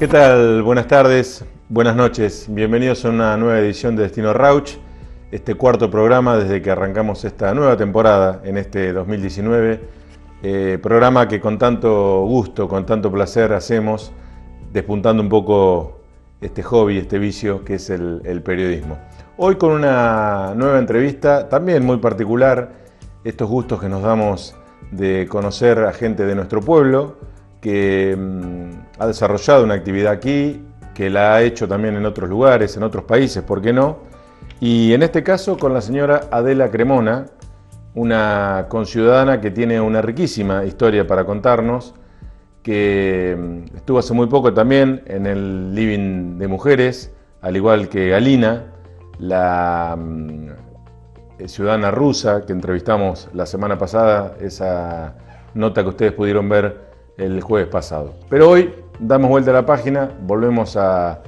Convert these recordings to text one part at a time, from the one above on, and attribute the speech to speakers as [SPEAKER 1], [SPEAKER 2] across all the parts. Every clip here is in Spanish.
[SPEAKER 1] ¿Qué tal? Buenas tardes, buenas noches. Bienvenidos a una nueva edición de Destino Rauch, este cuarto programa desde que arrancamos esta nueva temporada en este 2019. Programa que con tanto gusto, con tanto placer hacemos, despuntando un poco este hobby, este vicio que es el periodismo. Hoy con una nueva entrevista, también muy particular, estos gustos que nos damos de conocer a gente de nuestro pueblo, que ha desarrollado una actividad aquí, que la ha hecho también en otros lugares, en otros países, ¿por qué no? Y en este caso con la señora Adela Cremona, una conciudadana que tiene una riquísima historia para contarnos, que estuvo hace muy poco también en el Living de Mujeres, al igual que Galina, la ciudadana rusa que entrevistamos la semana pasada, esa nota que ustedes pudieron ver el jueves pasado. Pero hoy damos vuelta a la página, volvemos a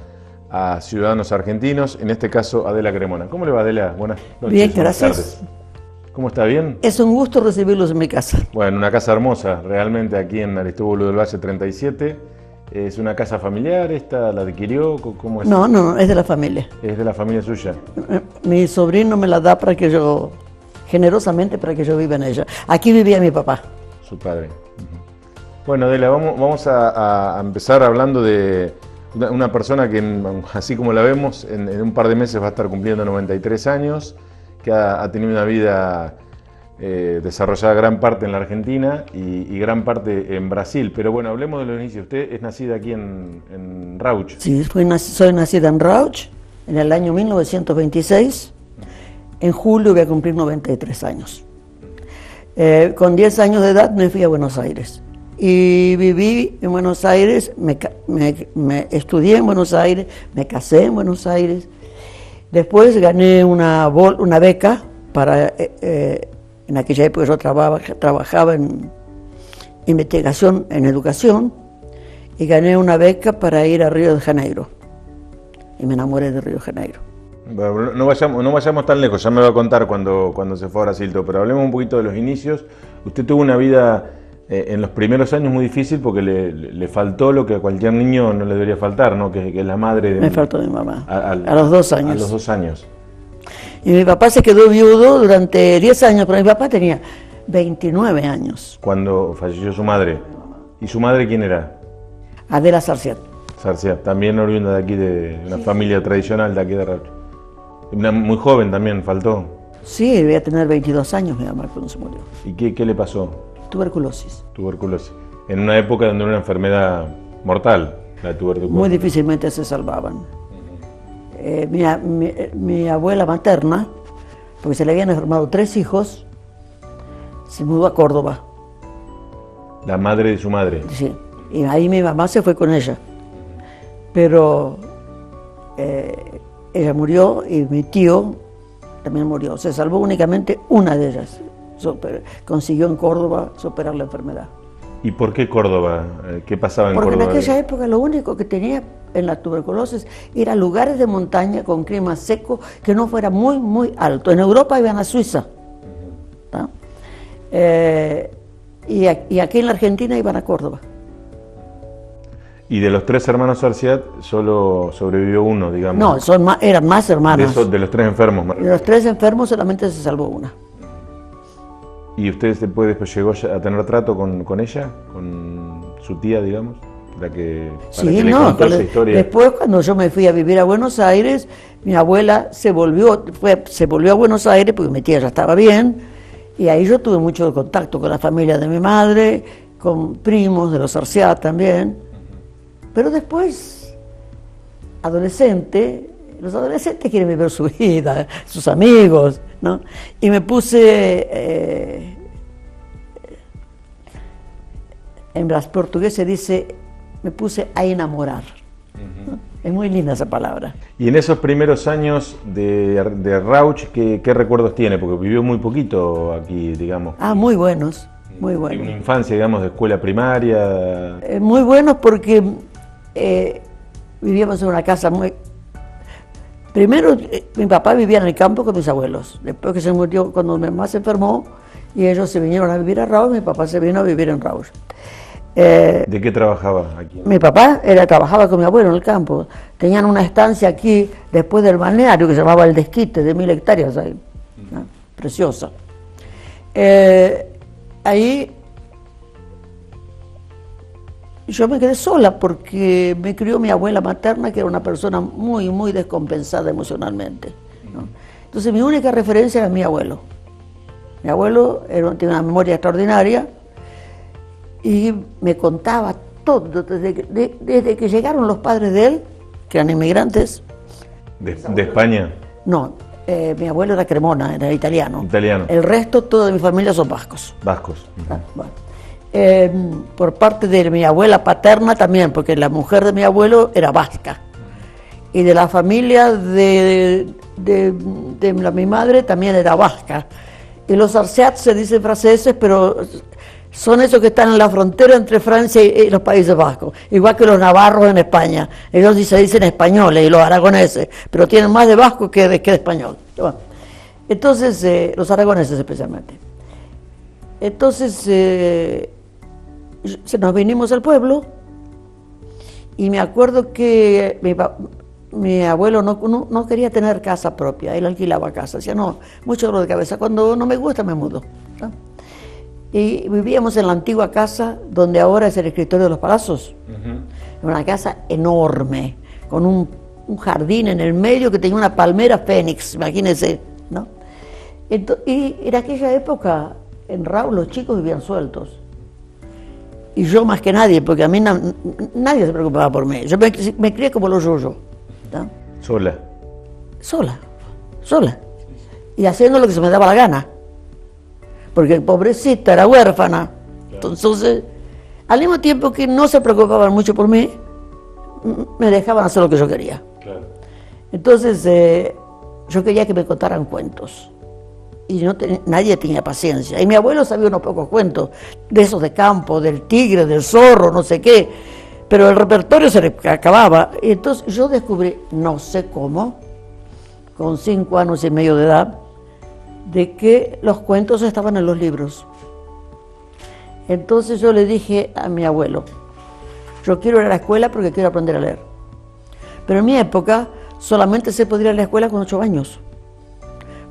[SPEAKER 1] ciudadanos argentinos, en este caso Adela Cremona. ¿Cómo le va, Adela? Buenas noches.
[SPEAKER 2] Bien,
[SPEAKER 1] buenas
[SPEAKER 2] gracias.
[SPEAKER 1] tardes. ¿Cómo está? ¿Bien?
[SPEAKER 2] Es un gusto recibirlos en mi casa.
[SPEAKER 1] Bueno, una casa hermosa, realmente aquí en Aristóbulo del Valle 37. ¿Es una casa familiar esta? ¿La adquirió? ¿Cómo es?
[SPEAKER 2] No, es de la familia.
[SPEAKER 1] ¿Es de la familia suya?
[SPEAKER 2] Mi sobrino me la da para que yo, generosamente para que yo viva en ella. Aquí vivía mi papá.
[SPEAKER 1] Su padre. Bueno, Adela, vamos a empezar hablando de una persona que, así como la vemos, en un par de meses va a estar cumpliendo 93 años, que ha tenido una vida desarrollada gran parte en la Argentina y gran parte en Brasil. Pero bueno, hablemos de los inicios. Usted es nacida aquí en Rauch.
[SPEAKER 2] Sí, soy nacida en Rauch en el año 1926. En julio voy a cumplir 93 años. Con 10 años de edad me fui a Buenos Aires. Y viví en Buenos Aires, me estudié en Buenos Aires, me casé en Buenos Aires. Después gané una beca para, en aquella época yo trabajaba en investigación en educación, y gané una beca para ir a Río de Janeiro. Y me enamoré de Río de Janeiro.
[SPEAKER 1] Bueno, no vayamos tan lejos, ya me va a contar cuando se fue a Brasil, pero hablemos un poquito de los inicios. Usted tuvo una vida en los primeros años muy difícil porque le faltó lo que a cualquier niño no le debería faltar, ¿no? Que es la madre de...
[SPEAKER 2] Me faltó mi mamá, a los 2 años.
[SPEAKER 1] A los 2 años.
[SPEAKER 2] Y mi papá se quedó viudo durante 10 años, pero mi papá tenía 29 años.
[SPEAKER 1] Cuando falleció su madre. ¿Y su madre quién era?
[SPEAKER 2] Adela Sarciat.
[SPEAKER 1] Sarciat, también oriunda de aquí, de una familia tradicional de aquí de Rauch. Muy joven también, faltó.
[SPEAKER 2] Sí, debía tener 22 años mi mamá cuando se murió.
[SPEAKER 1] ¿Y qué le pasó?
[SPEAKER 2] Tuberculosis.
[SPEAKER 1] Tuberculosis. En una época donde era una enfermedad mortal, la tuberculosis.
[SPEAKER 2] Muy difícilmente se salvaban. Mi abuela materna, porque se le habían enfermado 3 hijos, se mudó a Córdoba.
[SPEAKER 1] La madre de su madre.
[SPEAKER 2] Sí, y ahí mi mamá se fue con ella. Pero ella murió y mi tío también murió. Se salvó únicamente una de ellas. Consiguió en Córdoba superar la enfermedad.
[SPEAKER 1] ¿Y por qué Córdoba? ¿Qué pasaba en Córdoba?
[SPEAKER 2] Porque en aquella época lo único que tenía en la tuberculosis eran lugares de montaña con clima seco que no fuera muy, muy alto. En Europa iban a Suiza. Y aquí en la Argentina iban a Córdoba.
[SPEAKER 1] Y de los 3 hermanos Sarciat, solo sobrevivió uno, digamos.
[SPEAKER 2] No, eran más hermanas.
[SPEAKER 1] De los 3 enfermos.
[SPEAKER 2] De los 3 enfermos solamente se salvó una.
[SPEAKER 1] ¿Y usted después llegó a tener trato con ella? ¿Con su tía, digamos? La que,
[SPEAKER 2] sí,
[SPEAKER 1] que le contó esa historia.
[SPEAKER 2] Después cuando yo me fui a vivir a Buenos Aires, mi abuela se volvió a Buenos Aires porque mi tía ya estaba bien, y ahí yo tuve mucho contacto con la familia de mi madre, con primos de los Sarciat también. Pero después, los adolescentes quieren vivir su vida, sus amigos, ¿no? Y me puse, en portugués se dice, me puse a enamorar. ¿No? Es muy linda esa palabra.
[SPEAKER 1] Y en esos primeros años de Rauch, ¿qué recuerdos tiene? Porque vivió muy poquito aquí, digamos.
[SPEAKER 2] Muy buenos, muy buenos.
[SPEAKER 1] Una infancia, digamos, de escuela primaria.
[SPEAKER 2] Muy buenos porque vivíamos en una casa muy... Primero, mi papá vivía en el campo con mis abuelos. Después que se murió, cuando mi mamá se enfermó, y ellos se vinieron a vivir a Rauch, mi papá se vino a vivir en Rauch.
[SPEAKER 1] ¿De qué trabajaba aquí?
[SPEAKER 2] Mi papá trabajaba con mi abuelo en el campo. Tenían una estancia aquí, después del balneario, que se llamaba El Desquite, de 1000 hectáreas ahí, ¿no? Preciosa. Ahí yo me quedé sola porque me crió mi abuela materna, que era una persona muy, muy descompensada emocionalmente, ¿no? Entonces mi única referencia era mi abuelo. Mi abuelo tenía una memoria extraordinaria y me contaba todo, desde que llegaron los padres de él, que eran inmigrantes.
[SPEAKER 1] ¿De España?
[SPEAKER 2] No, mi abuelo era Cremona, era italiano.
[SPEAKER 1] Italiano.
[SPEAKER 2] El resto, toda mi familia son vascos.
[SPEAKER 1] Vascos.
[SPEAKER 2] Ah, bueno. Por parte de mi abuela paterna también, porque la mujer de mi abuelo era vasca. Y de la familia de mi madre también era vasca. Y los arceats se dicen franceses, pero son esos que están en la frontera entre Francia y los Países Vascos, igual que los navarros en España. Ellos se dicen españoles y los aragoneses, pero tienen más de vasco que de español. Bueno, entonces, los aragoneses especialmente. Entonces, nos vinimos al pueblo y me acuerdo que mi abuelo no quería tener casa propia, él alquilaba casa, decía, no, mucho dolor de cabeza, cuando no me gusta me mudo, ¿no? Y vivíamos en la antigua casa donde ahora es el escritorio de los Palazos, una casa enorme, con un jardín en el medio que tenía una palmera fénix, imagínense, ¿no? Y en aquella época, en Raúl, los chicos vivían sueltos. Y yo más que nadie, porque a mí nadie se preocupaba por mí. Yo me crié como los yuyos, ¿no?
[SPEAKER 1] ¿Sola?
[SPEAKER 2] Sola. Y haciendo lo que se me daba la gana. Porque pobrecita era huérfana. Claro. Entonces, al mismo tiempo que no se preocupaban mucho por mí, me dejaban hacer lo que yo quería.
[SPEAKER 1] Claro.
[SPEAKER 2] Entonces, yo quería que me contaran cuentos. Y nadie tenía paciencia. Y mi abuelo sabía unos pocos cuentos, de esos de campo, del tigre, del zorro, no sé qué. Pero el repertorio se le acababa. Y entonces yo descubrí, no sé cómo, con 5 años y medio de edad, de que los cuentos estaban en los libros. Entonces yo le dije a mi abuelo, yo quiero ir a la escuela porque quiero aprender a leer. Pero en mi época solamente se podía ir a la escuela con 8 años.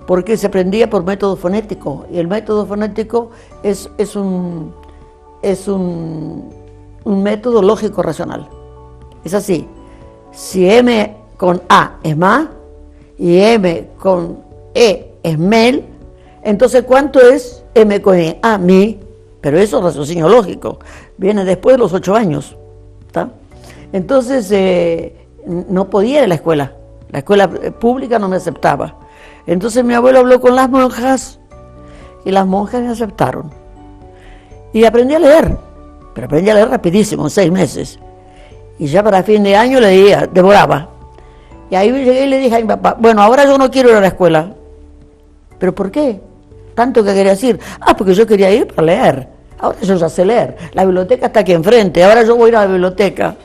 [SPEAKER 2] Porque se aprendía por método fonético, y el método fonético es un método lógico racional. Es así, si M con A es ma, y M con E es mel, entonces ¿cuánto es M con E? A, mi, pero eso es raciocinio lógico, viene después de los 8 años, ¿está? Entonces no podía ir a la escuela pública no me aceptaba. Entonces mi abuelo habló con las monjas y las monjas me aceptaron. Y aprendí a leer, pero aprendí a leer rapidísimo, en 6 meses. Y ya para fin de año leía, devoraba. Y ahí llegué y le dije a mi papá, bueno, ahora yo no quiero ir a la escuela. ¿Pero por qué? Tanto que quería decir, porque yo quería ir para leer. Ahora yo ya sé leer, la biblioteca está aquí enfrente, ahora yo voy a ir a la biblioteca.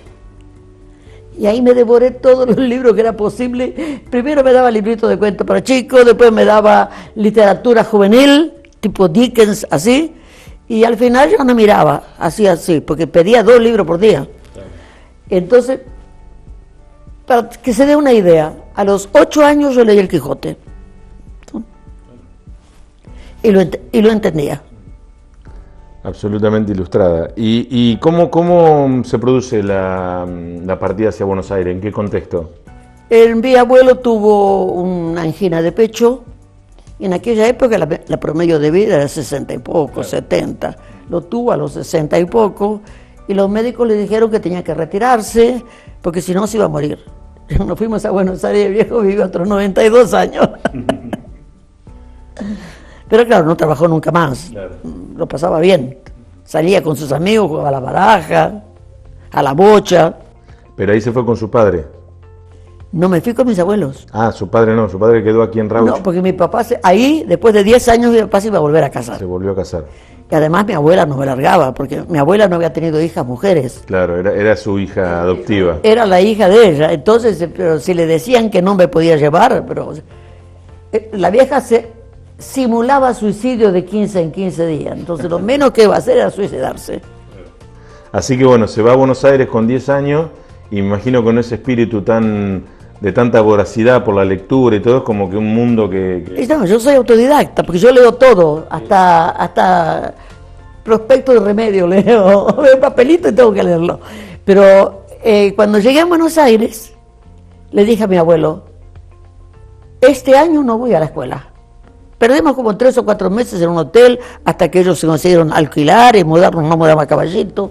[SPEAKER 2] Y ahí me devoré todos los libros que era posible. Primero me daba libritos de cuentos para chicos, después me daba literatura juvenil, tipo Dickens, así. Y al final yo no miraba, así, porque pedía 2 libros por día. Entonces, para que se dé una idea, a los 8 años yo leí El Quijote. Y lo entendía.
[SPEAKER 1] Absolutamente ilustrada. ¿Y cómo se produce la partida hacia Buenos Aires? ¿En qué contexto?
[SPEAKER 2] Mi abuelo tuvo una angina de pecho, y en aquella época la promedio de vida era 60 y poco, claro. 70. Lo tuvo a los 60 y poco, y los médicos le dijeron que tenía que retirarse, porque si no se iba a morir. Nos fuimos a Buenos Aires, el viejo vivió otros 92 años. Pero claro, no trabajó nunca más, claro. Lo pasaba bien, salía con sus amigos, jugaba a la baraja, a la bocha.
[SPEAKER 1] Pero ahí se fue con su padre.
[SPEAKER 2] No, me fui con mis abuelos.
[SPEAKER 1] Su padre quedó aquí en Rauch.
[SPEAKER 2] No, porque mi papá, ahí, después de 10 años, mi papá se iba a volver a casar.
[SPEAKER 1] Se volvió a casar.
[SPEAKER 2] Y además mi abuela no me largaba, porque mi abuela no había tenido hijas mujeres.
[SPEAKER 1] Claro, era su hija adoptiva.
[SPEAKER 2] Era la hija de ella, entonces, pero si le decían que no me podía llevar, pero la vieja simulaba suicidio de 15 en 15 días, entonces lo menos que iba a hacer era suicidarse.
[SPEAKER 1] Así que bueno, se va a Buenos Aires con 10 años y me imagino con ese espíritu de tanta voracidad por la lectura y todo, es como que un mundo que...
[SPEAKER 2] No, yo soy autodidacta, porque yo leo todo, hasta prospecto de remedio leo, veo un papelito y tengo que leerlo. Pero cuando llegué a Buenos Aires, le dije a mi abuelo, este año no voy a la escuela. Perdimos como 3 o 4 meses en un hotel hasta que ellos se consiguieron alquilar y mudarnos, no mudamos a Caballito.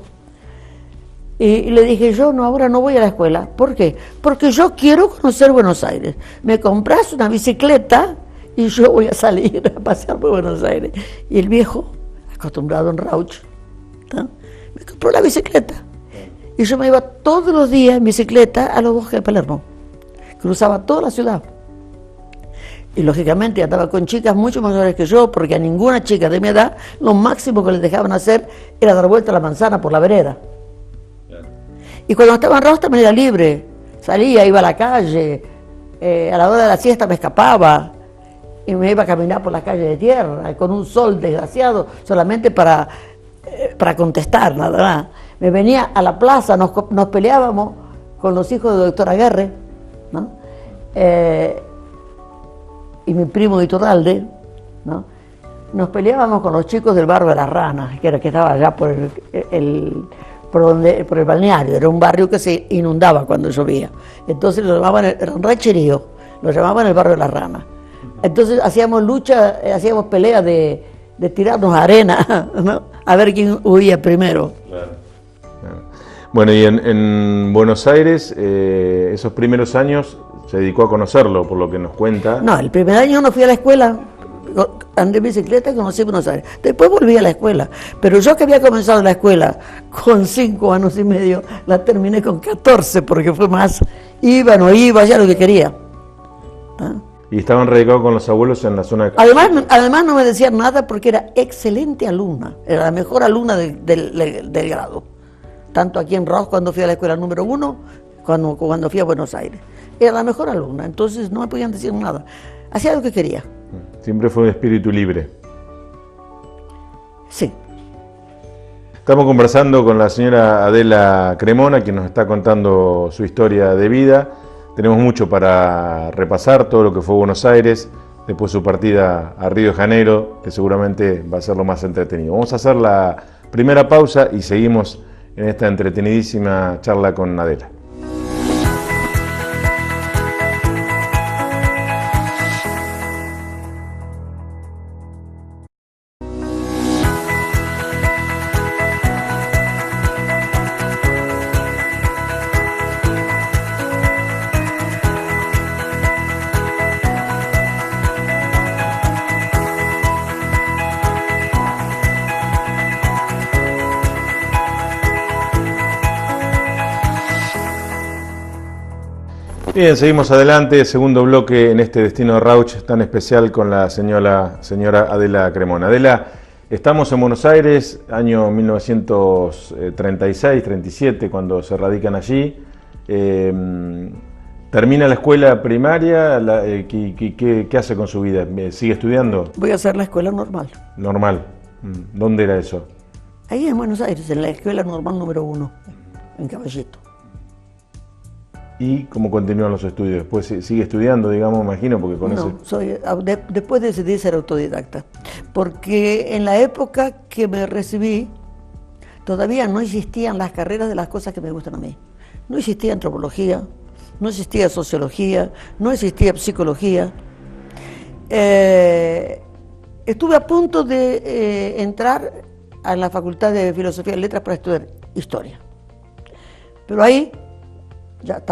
[SPEAKER 2] Y le dije, yo no, ahora no voy a la escuela. ¿Por qué? Porque yo quiero conocer Buenos Aires. Me compras una bicicleta y yo voy a salir a pasear por Buenos Aires. Y el viejo, acostumbrado en Rauch, ¿no?, me compró la bicicleta. Y yo me iba todos los días en bicicleta a los bosques de Palermo. Cruzaba toda la ciudad. Y lógicamente andaba con chicas mucho mayores que yo, porque a ninguna chica de mi edad, lo máximo que les dejaban hacer era dar vuelta a la manzana por la vereda. Y cuando estaba en Rauch también era libre. Salía, iba a la calle, a la hora de la siesta me escapaba y me iba a caminar por la calle de tierra, con un sol desgraciado, solamente para contestar, nada más. Me venía a la plaza, nos peleábamos con los hijos de doctor Aguerre, ¿no?, y mi primo de Iturralde, ¿no?, nos peleábamos con los chicos del barrio de las Ranas, que estaba allá por el balneario. Era un barrio que se inundaba cuando llovía. Entonces lo llamaban, era un rancherío, lo llamaban el barrio de las Ranas. Entonces hacíamos lucha, hacíamos peleas de tirarnos arena, ¿no?, a ver quién huía primero.
[SPEAKER 1] Claro. Bueno, y en Buenos Aires, esos primeros años se dedicó a conocerlo, por lo que nos cuenta.
[SPEAKER 2] No, el primer año no fui a la escuela, andé en bicicleta y conocí Buenos Aires. Después volví a la escuela, pero yo que había comenzado la escuela con 5 años y medio, la terminé con 14, porque fue más, iba, no iba, ya lo que quería. ¿Ah?
[SPEAKER 1] Y estaban radicados con los abuelos en la zona de...
[SPEAKER 2] Además no me decían nada porque era excelente alumna, era la mejor alumna del grado. Tanto aquí en Rauch, cuando fui a la escuela número 1, cuando fui a Buenos Aires. Era la mejor alumna, entonces no me podían decir nada. Hacía lo que quería.
[SPEAKER 1] Siempre fue un espíritu libre.
[SPEAKER 2] Sí.
[SPEAKER 1] Estamos conversando con la señora Adela Cremona, quien nos está contando su historia de vida. Tenemos mucho para repasar, todo lo que fue Buenos Aires, después su partida a Río de Janeiro, que seguramente va a ser lo más entretenido. Vamos a hacer la primera pausa y seguimos en esta entretenidísima charla con Adela. Bien, seguimos adelante, segundo bloque en este Destino de Rauch tan especial con la señora Adela Cremona. Adela, estamos en Buenos Aires, año 1936-37, cuando se radican allí. ¿Termina la escuela primaria? ¿Qué hace con su vida? ¿Sigue estudiando?
[SPEAKER 2] Voy a hacer la escuela normal.
[SPEAKER 1] Normal. ¿Dónde era eso?
[SPEAKER 2] Ahí en Buenos Aires, en la escuela normal número 1, en Caballito.
[SPEAKER 1] ¿Y cómo continúan los estudios? ¿Después sigue estudiando, digamos, imagino? Porque con
[SPEAKER 2] no, después decidí ser autodidacta, porque en la época que me recibí, todavía no existían las carreras de las cosas que me gustan a mí. No existía antropología, no existía sociología, no existía psicología. Estuve a punto de entrar a la Facultad de Filosofía y Letras para estudiar historia, pero ahí ya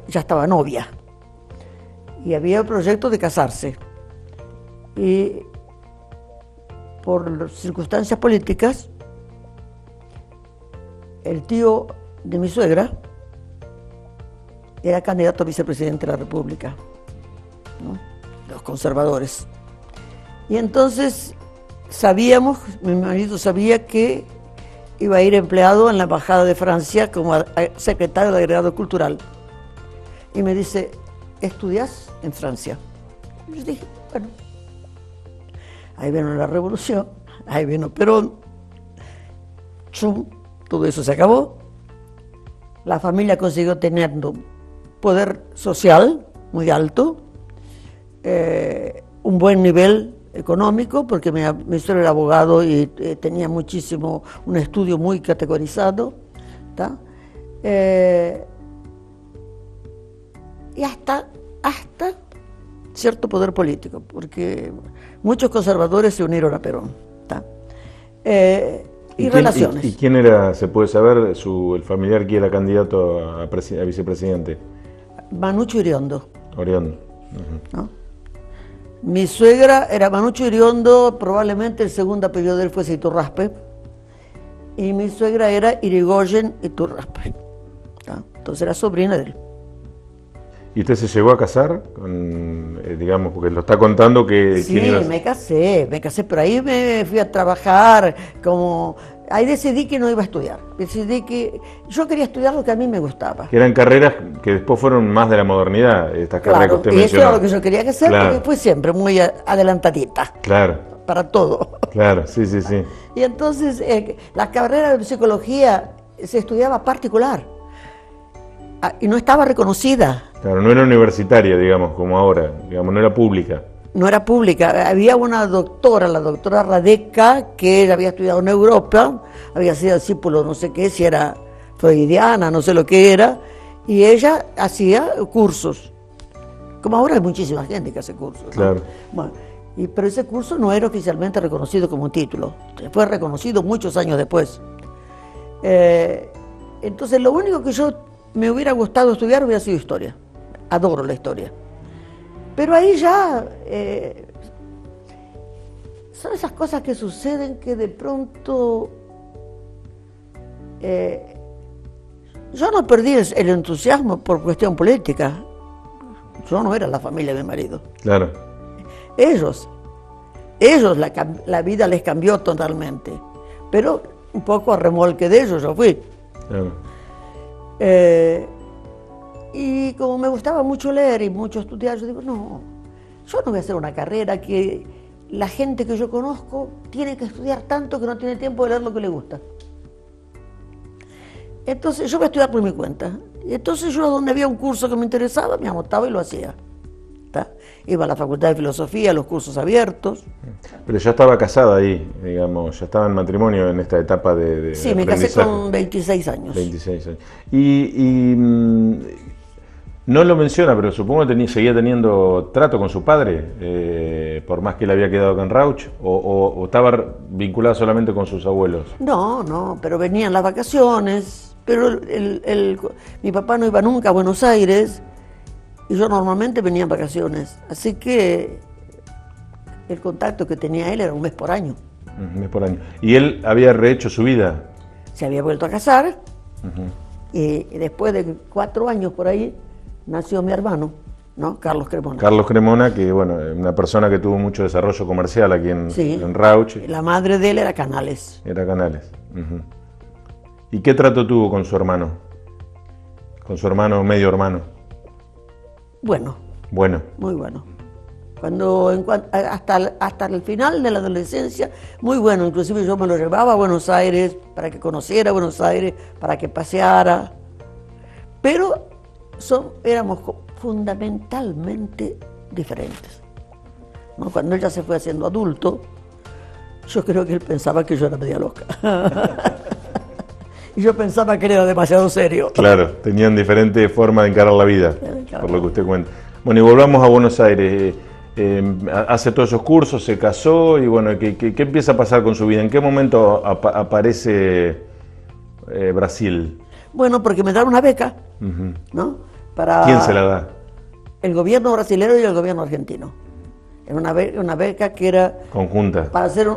[SPEAKER 2] estaba novia y había el proyecto de casarse, y por circunstancias políticas el tío de mi suegra era candidato a vicepresidente de la República, ¿no?, los conservadores, y entonces mi marido sabía que iba a ir empleado en la Embajada de Francia como secretario de agregado cultural. Y me dice, ¿estudias en Francia? Y yo dije, bueno, ahí vino la revolución, ahí vino Perón, todo eso se acabó. La familia consiguió tener poder social muy alto, un buen nivel económico, porque mi suegro era abogado y tenía muchísimo, un estudio muy categorizado, ¿tá? Y hasta cierto poder político, porque muchos conservadores se unieron a Perón, ¿tá? Y relaciones.
[SPEAKER 1] ¿Y quién era, se puede saber, el familiar que era candidato a vicepresidente?
[SPEAKER 2] Manucho Iriondo.
[SPEAKER 1] Oriondo.
[SPEAKER 2] ¿No? Mi suegra era Manucho Iriondo, probablemente el segundo apellido de él fuese Iturraspe, y mi suegra era Irigoyen Iturraspe, ¿no? Entonces era sobrina de él.
[SPEAKER 1] ¿Y usted se llegó a casar? Digamos, porque lo está contando que...
[SPEAKER 2] Sí, me casé, pero ahí me fui a trabajar, ahí decidí que no iba a estudiar, decidí que yo quería estudiar lo que a mí me gustaba.
[SPEAKER 1] Que eran carreras que después fueron más de la modernidad, estas carreras que usted
[SPEAKER 2] mencionó. Y eso era lo que yo quería hacer,
[SPEAKER 1] claro.
[SPEAKER 2] Porque fui siempre muy adelantadita.
[SPEAKER 1] Claro.
[SPEAKER 2] Para todo.
[SPEAKER 1] Claro, sí.
[SPEAKER 2] Y entonces la carrera de psicología se estudiaba particular y no estaba reconocida.
[SPEAKER 1] Claro, no era universitaria, digamos, como ahora, digamos, no era pública.
[SPEAKER 2] No era pública. Había una doctora, la doctora Radeca, que ella había estudiado en Europa, había sido discípulo, no sé qué, si era freudiana, no sé lo que era, y ella hacía cursos. Como ahora hay muchísima gente que hace cursos, ¿no?
[SPEAKER 1] Claro.
[SPEAKER 2] Bueno, pero ese curso no era oficialmente reconocido como un título, fue reconocido muchos años después. Entonces lo único que yo me hubiera gustado estudiar hubiera sido historia. Adoro la historia. Pero ahí ya son esas cosas que suceden que de pronto yo no perdí el entusiasmo por cuestión política. Yo no era la familia de mi marido.
[SPEAKER 1] Claro.
[SPEAKER 2] Ellos la vida les cambió totalmente. Pero un poco a remolque de ellos yo fui.
[SPEAKER 1] Claro.
[SPEAKER 2] Y como me gustaba mucho leer y mucho estudiar, yo digo, no, yo no voy a hacer una carrera que la gente que yo conozco tiene que estudiar tanto que no tiene tiempo de leer lo que le gusta. Entonces yo voy a estudiar por mi cuenta. Y entonces yo, donde había un curso que me interesaba, me anotaba y lo hacía. ¿Tá? Iba a la Facultad de Filosofía, a los cursos abiertos.
[SPEAKER 1] Pero ya estaba casada ahí, digamos, ya estaba en matrimonio en esta etapa de
[SPEAKER 2] sí, me casé con 26 años.
[SPEAKER 1] 26 años. Y no lo menciona, pero supongo que seguía teniendo trato con su padre, por más que él había quedado acá en Rauch, o estaba vinculado solamente con sus abuelos.
[SPEAKER 2] No, pero venían las vacaciones, pero mi papá no iba nunca a Buenos Aires, y yo normalmente venía en vacaciones, así que el contacto que tenía él era un mes por año.
[SPEAKER 1] Un mes por año. ¿Y él había rehecho su vida?
[SPEAKER 2] Se había vuelto a casar, y después de 4 años por ahí, nació mi hermano, ¿no? Carlos Cremona.
[SPEAKER 1] Carlos Cremona, que bueno, una persona que tuvo mucho desarrollo comercial aquí en Rauch.
[SPEAKER 2] La madre de él era Canales.
[SPEAKER 1] Era Canales. ¿Y qué trato tuvo con su hermano? Con su hermano, medio hermano.
[SPEAKER 2] Bueno. Muy bueno. Hasta el final de la adolescencia, muy bueno. Inclusive yo me lo llevaba a Buenos Aires para que conociera Buenos Aires, para que paseara. Pero éramos fundamentalmente diferentes, ¿no? Cuando él ya se fue haciendo adulto, yo creo que él pensaba que yo era media loca. Y yo pensaba que él era demasiado serio.
[SPEAKER 1] Claro, tenían diferente forma de encarar la vida, por lo que usted cuenta. Bueno, y volvamos a Buenos Aires. Hace todos esos cursos, se casó y bueno, ¿qué empieza a pasar con su vida? ¿En qué momento aparece Brasil?
[SPEAKER 2] Bueno, porque me dan una beca, ¿no?
[SPEAKER 1] ¿Quién se la da?
[SPEAKER 2] El gobierno brasileño y el gobierno argentino. Era una beca que era...
[SPEAKER 1] Conjunta.
[SPEAKER 2] Para hacer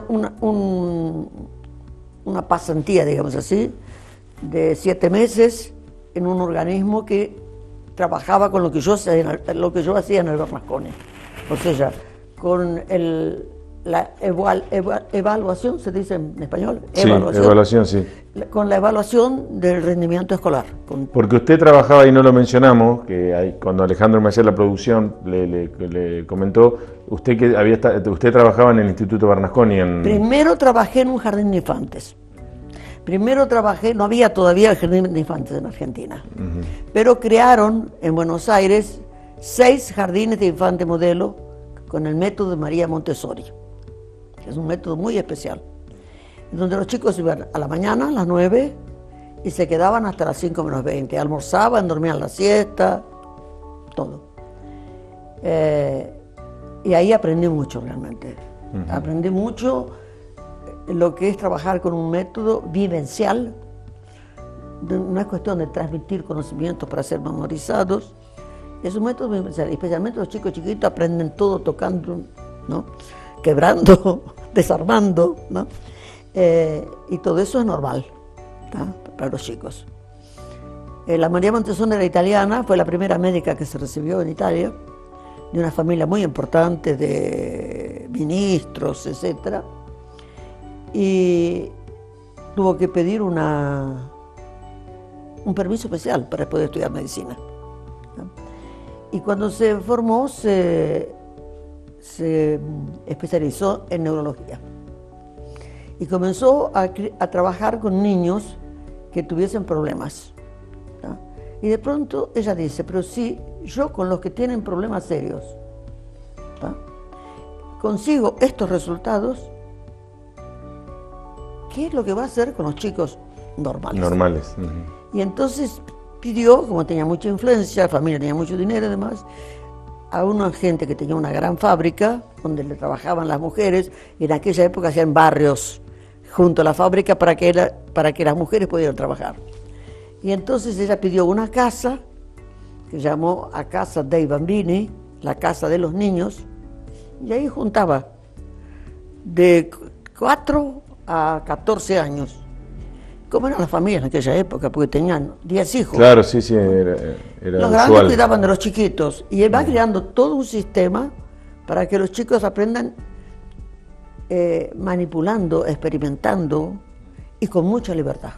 [SPEAKER 2] una pasantía, digamos así, de 7 meses en un organismo que trabajaba con lo que yo hacía en el Bernasconi. O sea, con la evaluación, ¿se dice en español?
[SPEAKER 1] Sí, evaluación, sí.
[SPEAKER 2] Con la evaluación del rendimiento escolar.
[SPEAKER 1] Porque usted trabajaba, y no lo mencionamos, que cuando Alejandro me hacía la producción, le comentó, usted trabajaba en el Instituto Bernasconi.
[SPEAKER 2] Primero trabajé en un jardín de infantes. Primero trabajé, no había todavía el jardín de infantes en Argentina, pero crearon en Buenos Aires 6 jardines de infantes modelo con el método de María Montessori, que es un método muy especial, donde los chicos iban a la mañana, a las 9, y se quedaban hasta las 5 menos 20, almorzaban, dormían la siesta, todo. Y ahí aprendí mucho realmente, aprendí mucho lo que es trabajar con un método vivencial. No es cuestión de transmitir conocimientos para ser memorizados, es un método vivencial, especialmente los chicos chiquitos aprenden todo tocando, ¿no? Quebrando, desarmando, ¿no? Y todo eso es normal, ¿tá? Para los chicos. La María Montessori era italiana, fue la primera médica que se recibió en Italia, de una familia muy importante de ministros, etc. Y tuvo que pedir un permiso especial para poder estudiar medicina, ¿no? Y cuando se formó, se especializó en neurología. Y comenzó a trabajar con niños que tuviesen problemas, ¿no? Y de pronto ella dice, pero si yo con los que tienen problemas serios, ¿no?, consigo estos resultados, ¿qué es lo que va a hacer con los chicos normales?
[SPEAKER 1] Normales.
[SPEAKER 2] Y entonces pidió, como tenía mucha influencia, la familia tenía mucho dinero y demás, a una gente que tenía una gran fábrica donde le trabajaban las mujeres, y en aquella época hacían barrios junto a la fábrica para que las mujeres pudieran trabajar. Y entonces ella pidió una casa, que llamó a Casa dei Bambini, la casa de los niños, y ahí juntaba de 4 a 14 años. ¿Cómo eran las familias en aquella época? Porque tenían 10 hijos.
[SPEAKER 1] Claro, sí, era
[SPEAKER 2] los grandes cuidaban de los chiquitos, y él va creando todo un sistema para que los chicos aprendan manipulando, experimentando y con mucha libertad.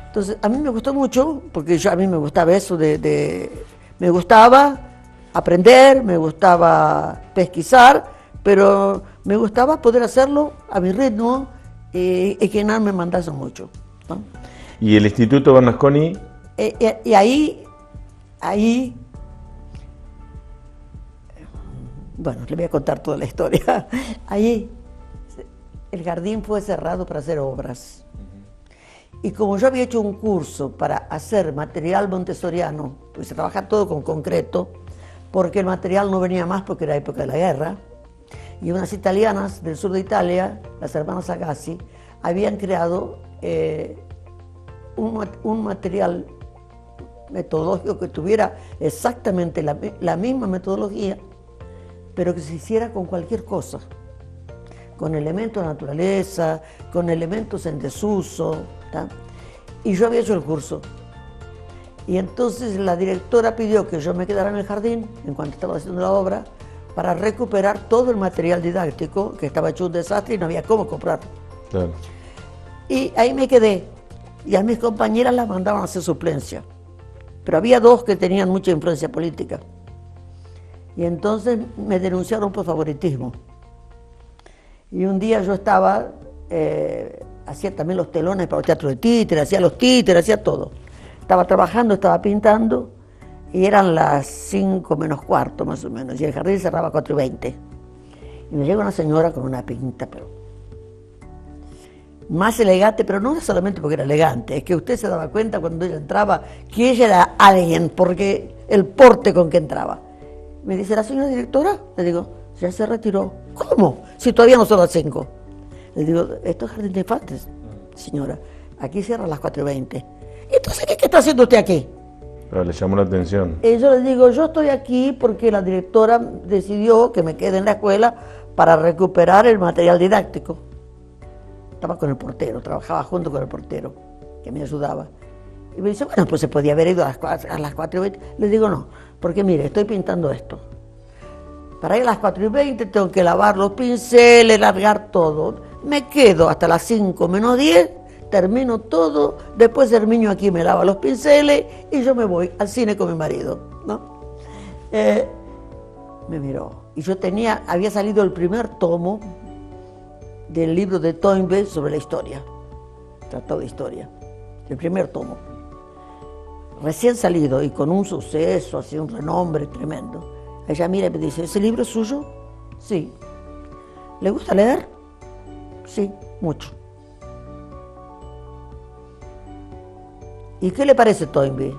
[SPEAKER 2] Entonces, a mí me gustó mucho, porque a mí me gustaba eso me gustaba aprender, me gustaba pesquisar, pero me gustaba poder hacerlo a mi ritmo y que nadie me mandase mucho, ¿no?
[SPEAKER 1] ¿Y el Instituto Bernasconi?
[SPEAKER 2] Y ahí, bueno, le voy a contar toda la historia. Ahí el jardín fue cerrado para hacer obras. Y como yo había hecho un curso para hacer material montessoriano, pues se trabaja todo con concreto, porque el material no venía más porque era época de la guerra, y unas italianas del sur de Italia, las hermanas Agassi, habían creado un material metodológico que tuviera exactamente la misma metodología, pero que se hiciera con cualquier cosa, con elementos de naturaleza, con elementos en desuso, ¿tá? Y yo había hecho el curso. Y entonces la directora pidió que yo me quedara en el jardín, en cuanto estaba haciendo la obra, para recuperar todo el material didáctico, que estaba hecho un desastre y no había cómo comprarlo.
[SPEAKER 1] Claro.
[SPEAKER 2] Y ahí me quedé, y a mis compañeras las mandaban a hacer suplencia. Pero había 2 que tenían mucha influencia política. Y entonces me denunciaron por favoritismo. Y un día yo estaba, hacía también los telones para el teatro de títeres, hacía los títeres, hacía todo. Estaba trabajando, estaba pintando, y eran las 5 menos cuarto más o menos, y el jardín cerraba a 4:20. Y me llega una señora con una pinta, pero más elegante, pero no solamente porque era elegante, es que usted se daba cuenta cuando ella entraba que ella era alguien, porque el porte con que entraba. Me dice, ¿la señora directora? Le digo, ya se retiró. ¿Cómo? Si todavía no son las 5. Le digo, esto es jardín de infantes, señora. Aquí cierra a las 4:20. ¿Y entonces qué está haciendo usted aquí?
[SPEAKER 1] Pero le llamó la atención.
[SPEAKER 2] Y yo le digo, yo estoy aquí porque la directora decidió que me quede en la escuela para recuperar el material didáctico. Estaba con el portero, trabajaba junto con el portero, que me ayudaba. Y me dice, bueno, pues se podía haber ido a las 4:20. Le digo, no, porque mire, estoy pintando esto. Para ir a las 4:20 tengo que lavar los pinceles, largar todo. Me quedo hasta las 5 menos 10, termino todo, después Herminio aquí me lava los pinceles y yo me voy al cine con mi marido, ¿no? Me miró. Y yo había salido el primer tomo del libro de Toynbee sobre la historia. Tratado de Historia, el primer tomo. Recién salido y con un suceso, así un renombre tremendo. Ella mira y me dice, ¿ese libro es suyo? Sí. ¿Le gusta leer? Sí, mucho. ¿Y qué le parece Toynbee?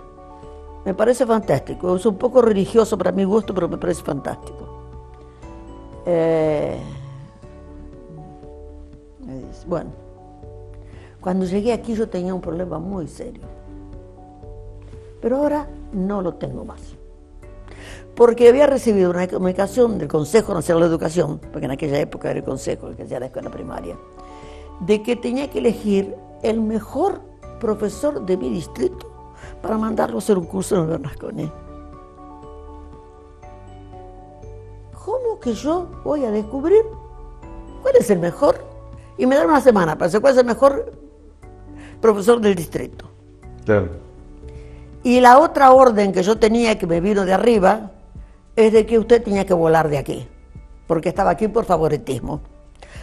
[SPEAKER 2] Me parece fantástico. Es un poco religioso para mi gusto, pero me parece fantástico. Me dice, bueno, cuando llegué aquí yo tenía un problema muy serio. Pero ahora no lo tengo más. Porque había recibido una comunicación del Consejo Nacional de Educación, porque en aquella época era el Consejo el que hacía la escuela primaria, de que tenía que elegir el mejor profesor de mi distrito para mandarlo a hacer un curso en Bernasconi. ¿Cómo que yo voy a descubrir cuál es el mejor? Y me dan una semana para saber cuál es el mejor profesor del distrito.
[SPEAKER 1] Claro.
[SPEAKER 2] Y la otra orden que yo tenía, que me vino de arriba, es de que usted tenía que volar de aquí, porque estaba aquí por favoritismo.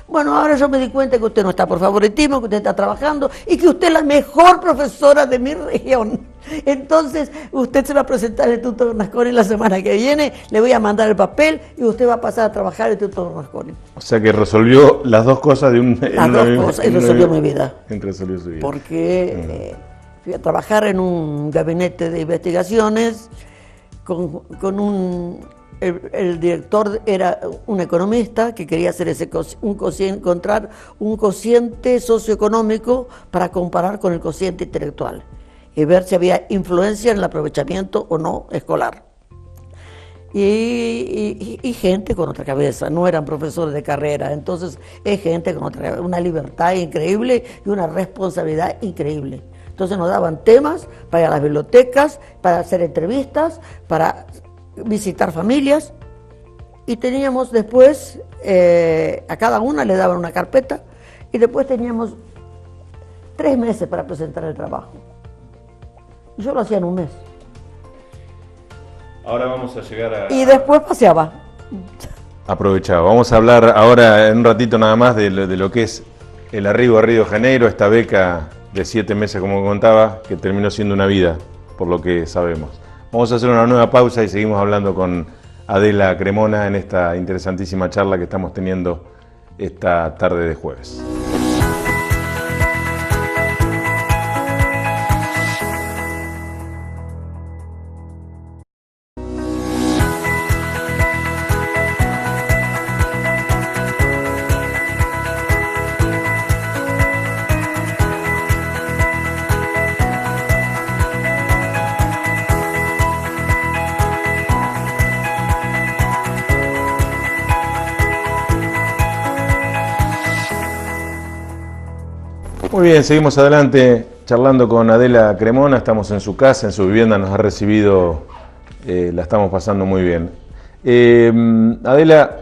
[SPEAKER 2] Bueno, ahora yo me di cuenta que usted no está por favoritismo, que usted está trabajando y que usted es la mejor profesora de mi región. Entonces, usted se va a presentar en el Instituto Bernasconi la semana que viene, le voy a mandar el papel y usted va a pasar a trabajar en el Instituto Bernasconi.
[SPEAKER 1] O sea que resolvió las dos cosas de un...
[SPEAKER 2] Las dos cosas, y resolvió mi vida.
[SPEAKER 1] Resolvió su vida.
[SPEAKER 2] Porque fui a trabajar en un gabinete de investigaciones con el director era un economista que quería hacer encontrar un cociente socioeconómico para comparar con el cociente intelectual y ver si había influencia en el aprovechamiento o no escolar. Y gente con otra cabeza, no eran profesores de carrera, entonces es gente con una libertad increíble y una responsabilidad increíble. Entonces nos daban temas para ir a las bibliotecas, para hacer entrevistas, para visitar familias, y teníamos después, a cada una le daban una carpeta, y después teníamos 3 meses para presentar el trabajo. Yo lo hacía en un mes.
[SPEAKER 1] Ahora vamos a llegar a...
[SPEAKER 2] Y después paseaba.
[SPEAKER 1] Aprovechado. Vamos a hablar ahora en un ratito nada más de lo que es el arribo a Río de Janeiro, esta beca de 7 meses, como contaba, que terminó siendo una vida, por lo que sabemos. Vamos a hacer una nueva pausa y seguimos hablando con Adela Cremona en esta interesantísima charla que estamos teniendo esta tarde de jueves. Muy bien, seguimos adelante charlando con Adela Cremona, estamos en su casa, en su vivienda, nos ha recibido, la estamos pasando muy bien. Adela,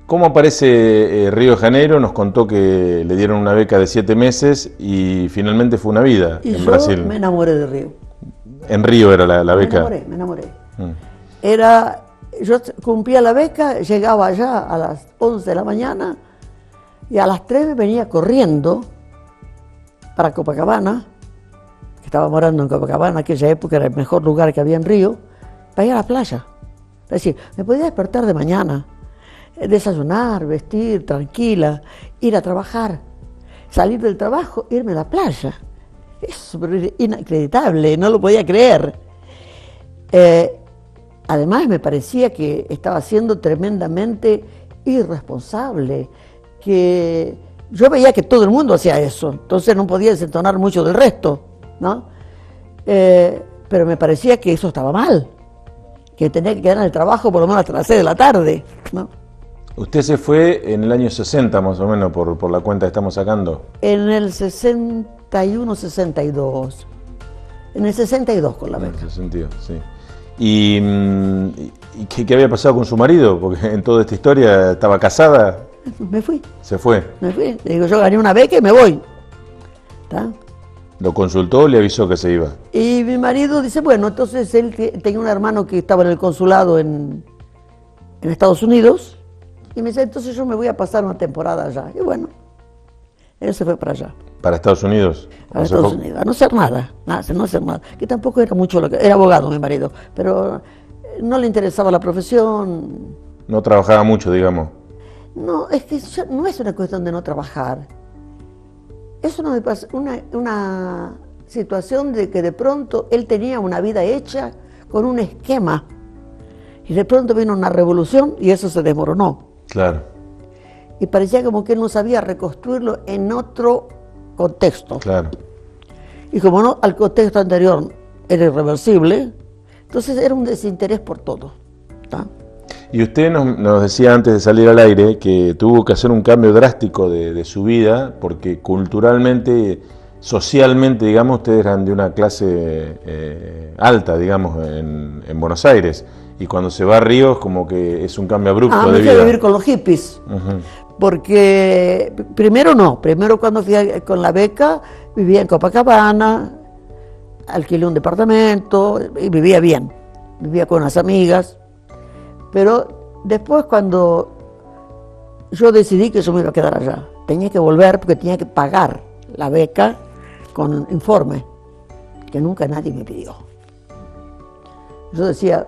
[SPEAKER 1] ¿cómo aparece Río de Janeiro? Nos contó que le dieron una beca de 7 meses y finalmente fue una vida en Brasil.
[SPEAKER 2] Y yo me enamoré de Río.
[SPEAKER 1] En Río era la beca.
[SPEAKER 2] Me enamoré. Yo cumplía la beca, llegaba allá a las 11 de la mañana y a las 3 me venía corriendo para Copacabana, que estaba morando en Copacabana, aquella época era el mejor lugar que había en Río, para ir a la playa. Es decir, me podía despertar de mañana, desayunar, vestir, tranquila, ir a trabajar, salir del trabajo, irme a la playa. Es inacreditable, no lo podía creer. Además me parecía que estaba siendo tremendamente irresponsable, que yo veía que todo el mundo hacía eso, entonces no podía desentonar mucho del resto, ¿no? Pero me parecía que eso estaba mal, que tenía que quedar en el trabajo por lo menos hasta las 6 de la tarde, ¿no?
[SPEAKER 1] Usted se fue en el año 60 más o menos, por la cuenta que estamos sacando.
[SPEAKER 2] En el 61, 62. En el 62 con la beca.
[SPEAKER 1] En ese sentido, sí. ¿Y qué había pasado con su marido? Porque en toda esta historia estaba casada.
[SPEAKER 2] Me fui.
[SPEAKER 1] ¿Se fue?
[SPEAKER 2] Me fui. Le digo, yo gané una beca y me voy. ¿Está?
[SPEAKER 1] ¿Lo consultó o le avisó que se iba?
[SPEAKER 2] Y mi marido dice, bueno, entonces él tenía un hermano que estaba en el consulado en Estados Unidos. Y me dice, entonces yo me voy a pasar una temporada allá. Y bueno, él se fue para allá.
[SPEAKER 1] ¿Para Estados Unidos?
[SPEAKER 2] Para Estados Unidos, a no hacer nada, no hacer nada. Que tampoco era mucho era abogado mi marido, pero no le interesaba la profesión.
[SPEAKER 1] No trabajaba mucho, digamos.
[SPEAKER 2] No, es que no es una cuestión de no trabajar. Es una situación de que de pronto él tenía una vida hecha con un esquema y de pronto vino una revolución y eso se desmoronó.
[SPEAKER 1] Claro.
[SPEAKER 2] Y parecía como que él no sabía reconstruirlo en otro contexto.
[SPEAKER 1] Claro.
[SPEAKER 2] Y como no, al contexto anterior era irreversible, entonces era un desinterés por todo. ¿Tá?
[SPEAKER 1] Y usted nos decía antes de salir al aire que tuvo que hacer un cambio drástico de su vida porque culturalmente, socialmente, digamos, ustedes eran de una clase alta, digamos, en Buenos Aires. Y cuando se va a Río es como que es un cambio abrupto de
[SPEAKER 2] me
[SPEAKER 1] vida.
[SPEAKER 2] fui a vivir con los hippies. Porque primero cuando fui con la beca vivía en Copacabana, alquilé un departamento y vivía bien, vivía con unas amigas, pero después cuando yo decidí que yo me iba a quedar allá, tenía que volver porque tenía que pagar la beca con informe, que nunca nadie me pidió. Yo decía,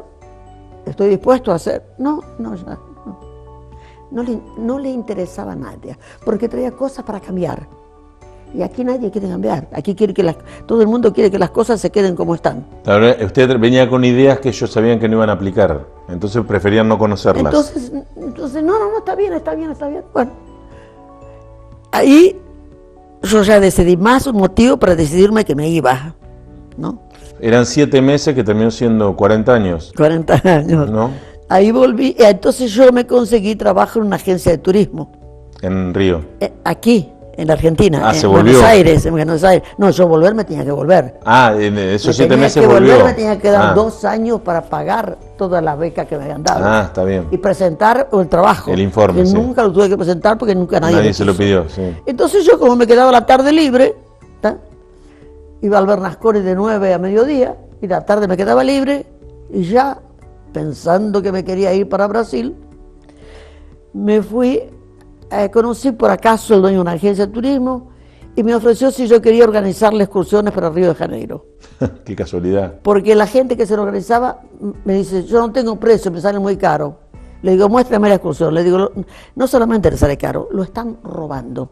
[SPEAKER 2] estoy dispuesto a hacer, no le interesaba a nadie, porque traía cosas para cambiar. Y aquí nadie quiere cambiar. Aquí quiere que todo el mundo quiere que las cosas se queden como están.
[SPEAKER 1] Claro, usted venía con ideas que ellos sabían que no iban a aplicar, entonces preferían no conocerlas.
[SPEAKER 2] Entonces no, está bien. Bueno, ahí yo ya decidí más un motivo para decidirme que me iba, ¿no?
[SPEAKER 1] Eran 7 meses que terminó siendo 40 años.
[SPEAKER 2] 40 años.
[SPEAKER 1] ¿No?
[SPEAKER 2] Ahí volví, entonces yo me conseguí trabajo en una agencia de turismo.
[SPEAKER 1] ¿En Río?
[SPEAKER 2] Aquí, en la Argentina,
[SPEAKER 1] en
[SPEAKER 2] Buenos Aires. No, yo volver tenía que volver.
[SPEAKER 1] En esos 7 meses
[SPEAKER 2] volvió.
[SPEAKER 1] volvió.
[SPEAKER 2] Me tenía que dar 2 años para pagar todas las becas que me habían dado.
[SPEAKER 1] Está bien.
[SPEAKER 2] Y presentar el trabajo.
[SPEAKER 1] El informe,
[SPEAKER 2] que nunca lo tuve que presentar porque nunca nadie
[SPEAKER 1] se lo pidió, sí.
[SPEAKER 2] Entonces yo, como me quedaba la tarde libre, iba al Bernasconi de 9 a mediodía, y la tarde me quedaba libre, y ya pensando que me quería ir para Brasil, me fui, conocí por acaso el dueño de una agencia de turismo y me ofreció si yo quería organizarle excursiones para Río de Janeiro.
[SPEAKER 1] Qué casualidad.
[SPEAKER 2] Porque la gente que se lo organizaba me dice, yo no tengo precio, me sale muy caro. Le digo, muéstrame la excursión. Le digo, no solamente le sale caro, lo están robando.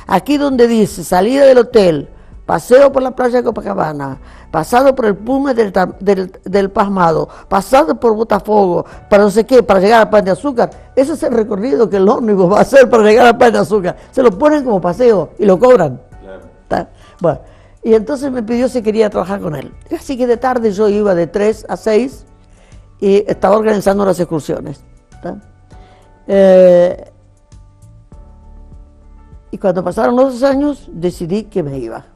[SPEAKER 2] Aquí donde dice salida del hotel, paseo por la playa de Copacabana, pasado por el Pume del Pasmado, pasado por Botafogo, para no sé qué, para llegar al Pan de Azúcar. Ese es el recorrido que el ómnibus va a hacer para llegar al Pan de Azúcar. Se lo ponen como paseo y lo cobran. Claro. Bueno, y entonces me pidió si quería trabajar con él. Así que de tarde yo iba de 3 a 6 y estaba organizando las excursiones. Y cuando pasaron los 2 años decidí que me iba.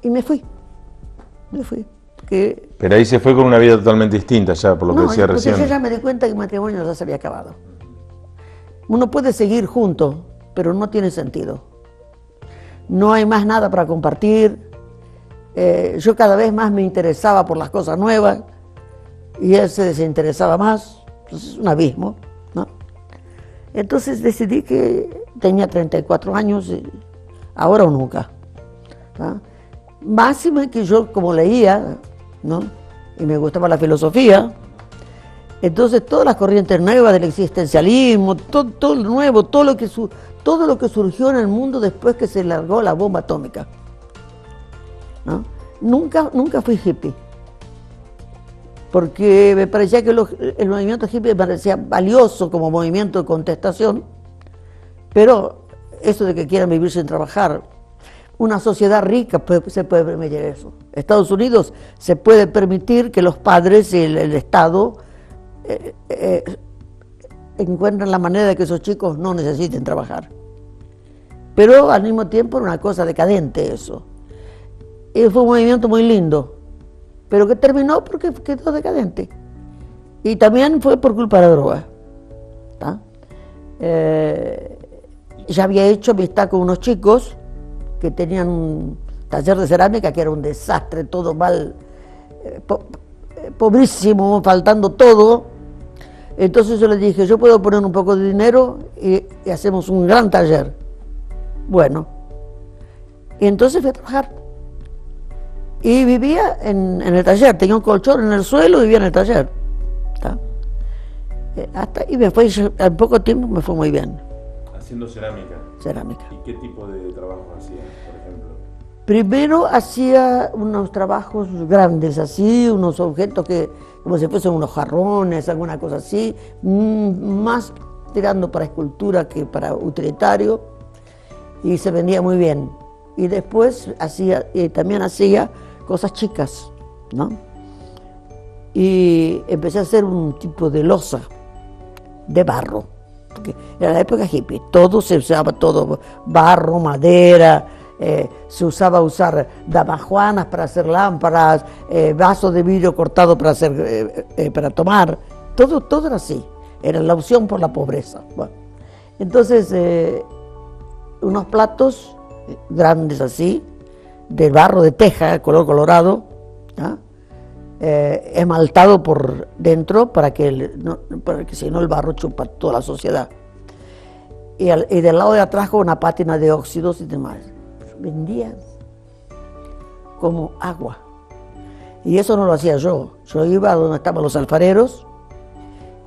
[SPEAKER 2] Y me fui.
[SPEAKER 1] Pero ahí se fue con una vida totalmente distinta ya, por lo que decía recién.
[SPEAKER 2] Yo ya me di cuenta que el matrimonio ya se había acabado. Uno puede seguir juntos, pero no tiene sentido. No hay más nada para compartir. Yo cada vez más me interesaba por las cosas nuevas y él se desinteresaba más. Entonces es un abismo, ¿no? Entonces decidí que tenía 34 años, y ahora o nunca, ¿no? Máximo que yo, como leía, ¿no? Y me gustaba la filosofía, entonces todas las corrientes nuevas del existencialismo, todo lo nuevo, todo lo que surgió en el mundo después que se largó la bomba atómica, ¿no? Nunca fui hippie, porque me parecía que el movimiento hippie me parecía valioso como movimiento de contestación, pero eso de que quieran vivir sin trabajar, una sociedad rica se puede permitir eso. Estados Unidos se puede permitir que los padres y el Estado encuentren la manera de que esos chicos no necesiten trabajar. Pero al mismo tiempo era una cosa decadente eso. Y fue un movimiento muy lindo, pero que terminó porque quedó decadente. Y también fue por culpa de la droga. Ya había hecho amistad con unos chicos que tenían un taller de cerámica que era un desastre, todo mal, pobrísimo, faltando todo. Entonces yo les dije, yo puedo poner un poco de dinero y hacemos un gran taller. Bueno, y entonces fui a trabajar. Y vivía en el taller, tenía un colchón en el suelo y vivía en el taller. ¿Tá? Y me fue, en poco tiempo me fue muy bien.
[SPEAKER 1] Haciendo cerámica.
[SPEAKER 2] Cerámica.
[SPEAKER 1] ¿Y qué tipo de trabajo hacías, por ejemplo?
[SPEAKER 2] Primero hacía unos trabajos grandes, así, unos objetos que, como si fuesen unos jarrones, alguna cosa así, más tirando para escultura que para utilitario, y se vendía muy bien. Y después también hacía cosas chicas, ¿no? Y empecé a hacer un tipo de loza de barro, porque era la época hippie, todo se usaba, todo, barro, madera, se usar damajuanas para hacer lámparas, vasos de vidrio cortado para hacer, para tomar, todo era así, era la opción por la pobreza. Bueno, entonces, unos platos grandes así, de barro de teja, color colorado, ¿no? Esmaltado por dentro para que si no el barro chupa toda la sociedad. Y del lado de atrás con una pátina de óxidos y demás. Vendía como agua. Y eso no lo hacía yo. Yo iba a donde estaban los alfareros